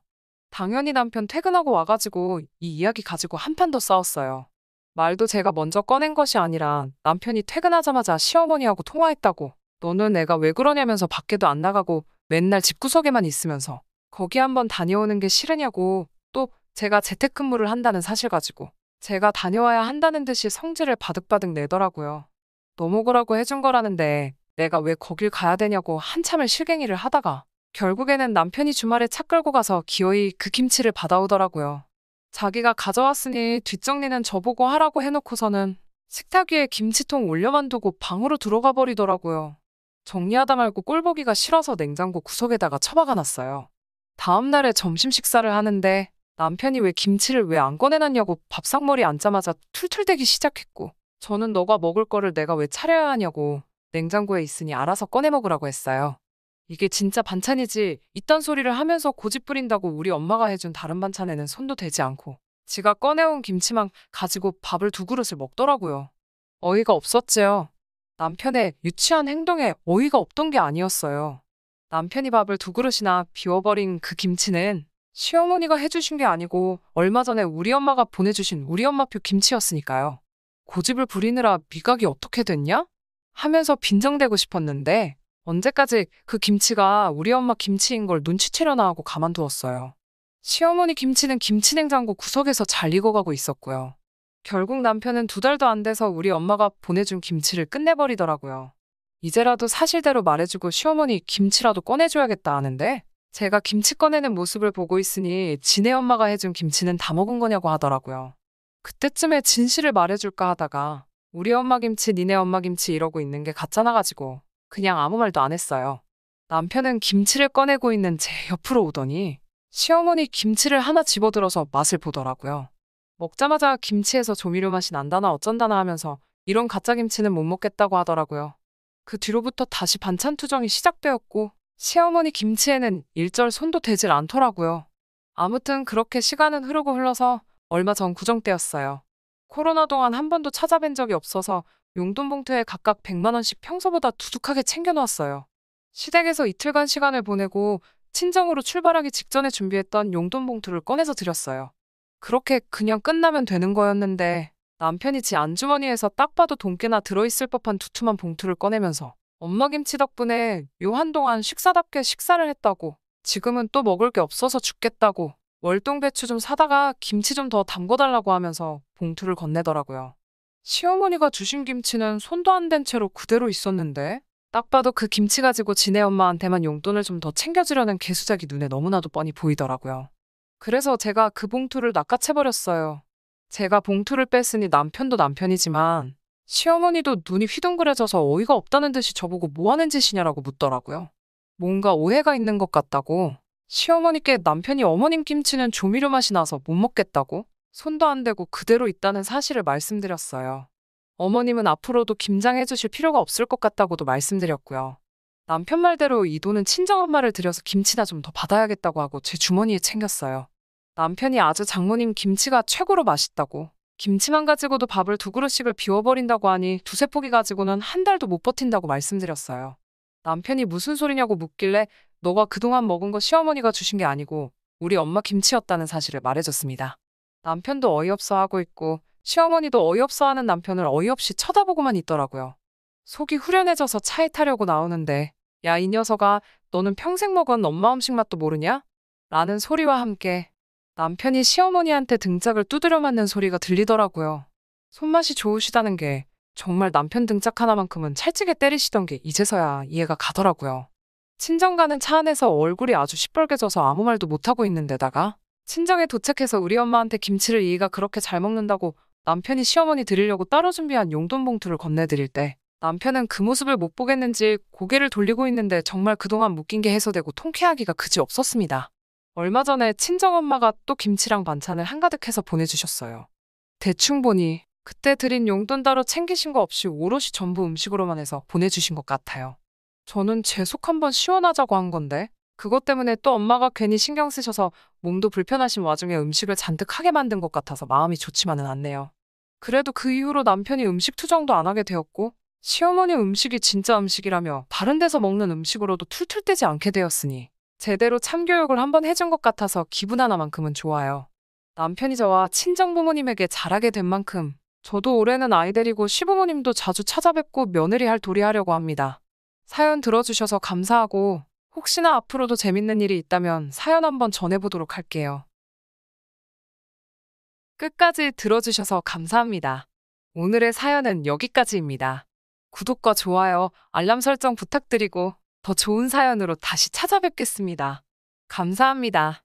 당연히 남편 퇴근하고 와가지고 이 이야기 가지고 한판 더 싸웠어요. 말도 제가 먼저 꺼낸 것이 아니라 남편이 퇴근하자마자 시어머니하고 통화했다고 너는 애가 왜 그러냐면서 밖에도 안 나가고 맨날 집구석에만 있으면서 거기 한번 다녀오는 게 싫으냐고 또 제가 재택근무를 한다는 사실 가지고 제가 다녀와야 한다는 듯이 성질을 바득바득 내더라고요. 너 먹으라고 해준 거라는데 내가 왜 거길 가야 되냐고 한참을 실갱이를 하다가 결국에는 남편이 주말에 차 끌고 가서 기어이 그 김치를 받아오더라고요. 자기가 가져왔으니 뒷정리는 저보고 하라고 해놓고서는 식탁 위에 김치통 올려만 두고 방으로 들어가 버리더라고요. 정리하다 말고 꼴보기가 싫어서 냉장고 구석에다가 처박아 놨어요. 다음 날에 점심 식사를 하는데 남편이 왜 김치를 왜 안 꺼내놨냐고 밥상머리 앉자마자 툴툴대기 시작했고, 저는 너가 먹을 거를 내가 왜 차려야 하냐고 냉장고에 있으니 알아서 꺼내 먹으라고 했어요. 이게 진짜 반찬이지 이딴 소리를 하면서 고집 부린다고 우리 엄마가 해준 다른 반찬에는 손도 대지 않고 지가 꺼내온 김치만 가지고 밥을 두 그릇을 먹더라고요. 어이가 없었지요. 남편의 유치한 행동에 어이가 없던 게 아니었어요. 남편이 밥을 두 그릇이나 비워버린 그 김치는 시어머니가 해주신 게 아니고 얼마 전에 우리 엄마가 보내주신 우리 엄마표 김치였으니까요. 고집을 부리느라 미각이 어떻게 됐냐? 하면서 빈정대고 싶었는데 언제까지 그 김치가 우리 엄마 김치인 걸 눈치채려나 하고 가만두었어요. 시어머니 김치는 김치냉장고 구석에서 잘 익어가고 있었고요. 결국 남편은 2달도 안 돼서 우리 엄마가 보내준 김치를 끝내버리더라고요. 이제라도 사실대로 말해주고 시어머니 김치라도 꺼내줘야겠다 하는데 제가 김치 꺼내는 모습을 보고 있으니 지네 엄마가 해준 김치는 다 먹은 거냐고 하더라고요. 그때쯤에 진실을 말해줄까 하다가 우리 엄마 김치, 니네 엄마 김치 이러고 있는 게 가짜나가지고 그냥 아무 말도 안 했어요. 남편은 김치를 꺼내고 있는 제 옆으로 오더니 시어머니 김치를 하나 집어들어서 맛을 보더라고요. 먹자마자 김치에서 조미료 맛이 난다나 어쩐다나 하면서 이런 가짜 김치는 못 먹겠다고 하더라고요. 그 뒤로부터 다시 반찬 투정이 시작되었고 시어머니 김치에는 일절 손도 대질 않더라고요. 아무튼 그렇게 시간은 흐르고 흘러서 얼마 전 구정 때였어요. 코로나 동안 한 번도 찾아뵌 적이 없어서 용돈 봉투에 각각 100만 원씩 평소보다 두둑하게 챙겨놓았어요. 시댁에서 이틀간 시간을 보내고 친정으로 출발하기 직전에 준비했던 용돈 봉투를 꺼내서 드렸어요. 그렇게 그냥 끝나면 되는 거였는데 남편이 지 안주머니에서 딱 봐도 돈깨나 들어있을 법한 두툼한 봉투를 꺼내면서 엄마 김치 덕분에 요 한동안 식사답게 식사를 했다고, 지금은 또 먹을 게 없어서 죽겠다고 월동 배추 좀 사다가 김치 좀 더 담궈달라고 하면서 봉투를 건네더라고요. 시어머니가 주신 김치는 손도 안 댄 채로 그대로 있었는데 딱 봐도 그 김치 가지고 지네 엄마한테만 용돈을 좀 더 챙겨주려는 개수작이 눈에 너무나도 뻔히 보이더라고요. 그래서 제가 그 봉투를 낚아채버렸어요. 제가 봉투를 뺐으니 남편도 남편이지만 시어머니도 눈이 휘둥그레져서 어이가 없다는 듯이 저보고 뭐 하는 짓이냐라고 묻더라고요. 뭔가 오해가 있는 것 같다고, 시어머니께 남편이 어머님 김치는 조미료 맛이 나서 못 먹겠다고, 손도 안 대고 그대로 있다는 사실을 말씀드렸어요. 어머님은 앞으로도 김장해 주실 필요가 없을 것 같다고도 말씀드렸고요. 남편 말대로 이 돈은 친정엄마를 들여서 김치나 좀 더 받아야겠다고 하고 제 주머니에 챙겼어요. 남편이 아주 장모님 김치가 최고로 맛있다고, 김치만 가지고도 밥을 두 그릇씩을 비워버린다고 하니 두세 포기 가지고는 한 달도 못 버틴다고 말씀드렸어요. 남편이 무슨 소리냐고 묻길래 너가 그동안 먹은 거 시어머니가 주신 게 아니고 우리 엄마 김치였다는 사실을 말해줬습니다. 남편도 어이없어 하고 있고 시어머니도 어이없어 하는 남편을 어이없이 쳐다보고만 있더라고요. 속이 후련해져서 차에 타려고 나오는데 야, 이 녀석아, 너는 평생 먹은 엄마 음식 맛도 모르냐? 라는 소리와 함께 남편이 시어머니한테 등짝을 두드려 맞는 소리가 들리더라고요. 손맛이 좋으시다는 게 정말 남편 등짝 하나만큼은 찰지게 때리시던 게 이제서야 이해가 가더라고요. 친정 가는 차 안에서 얼굴이 아주 시뻘개져서 아무 말도 못하고 있는데다가 친정에 도착해서 우리 엄마한테 김치를 이이가 그렇게 잘 먹는다고 남편이 시어머니 드리려고 따로 준비한 용돈 봉투를 건네드릴 때 남편은 그 모습을 못 보겠는지 고개를 돌리고 있는데 정말 그동안 묶인 게 해소되고 통쾌하기가 그지 없었습니다. 얼마 전에 친정엄마가 또 김치랑 반찬을 한가득 해서 보내주셨어요. 대충 보니 그때 드린 용돈 따로 챙기신 거 없이 오롯이 전부 음식으로만 해서 보내주신 것 같아요. 저는 제 속 한번 시원하자고 한 건데 그것 때문에 또 엄마가 괜히 신경 쓰셔서 몸도 불편하신 와중에 음식을 잔뜩 하게 만든 것 같아서 마음이 좋지만은 않네요. 그래도 그 이후로 남편이 음식 투정도 안 하게 되었고 시어머니 음식이 진짜 음식이라며 다른 데서 먹는 음식으로도 툴툴대지 않게 되었으니 제대로 참교육을 한번 해준 것 같아서 기분 하나만큼은 좋아요. 남편이 저와 친정부모님에게 잘하게 된 만큼 저도 올해는 아이 데리고 시부모님도 자주 찾아뵙고 며느리 할 도리 하려고 합니다. 사연 들어주셔서 감사하고 혹시나 앞으로도 재밌는 일이 있다면 사연 한번 전해보도록 할게요. 끝까지 들어주셔서 감사합니다. 오늘의 사연은 여기까지입니다. 구독과 좋아요, 알람 설정 부탁드리고 더 좋은 사연으로 다시 찾아뵙겠습니다. 감사합니다.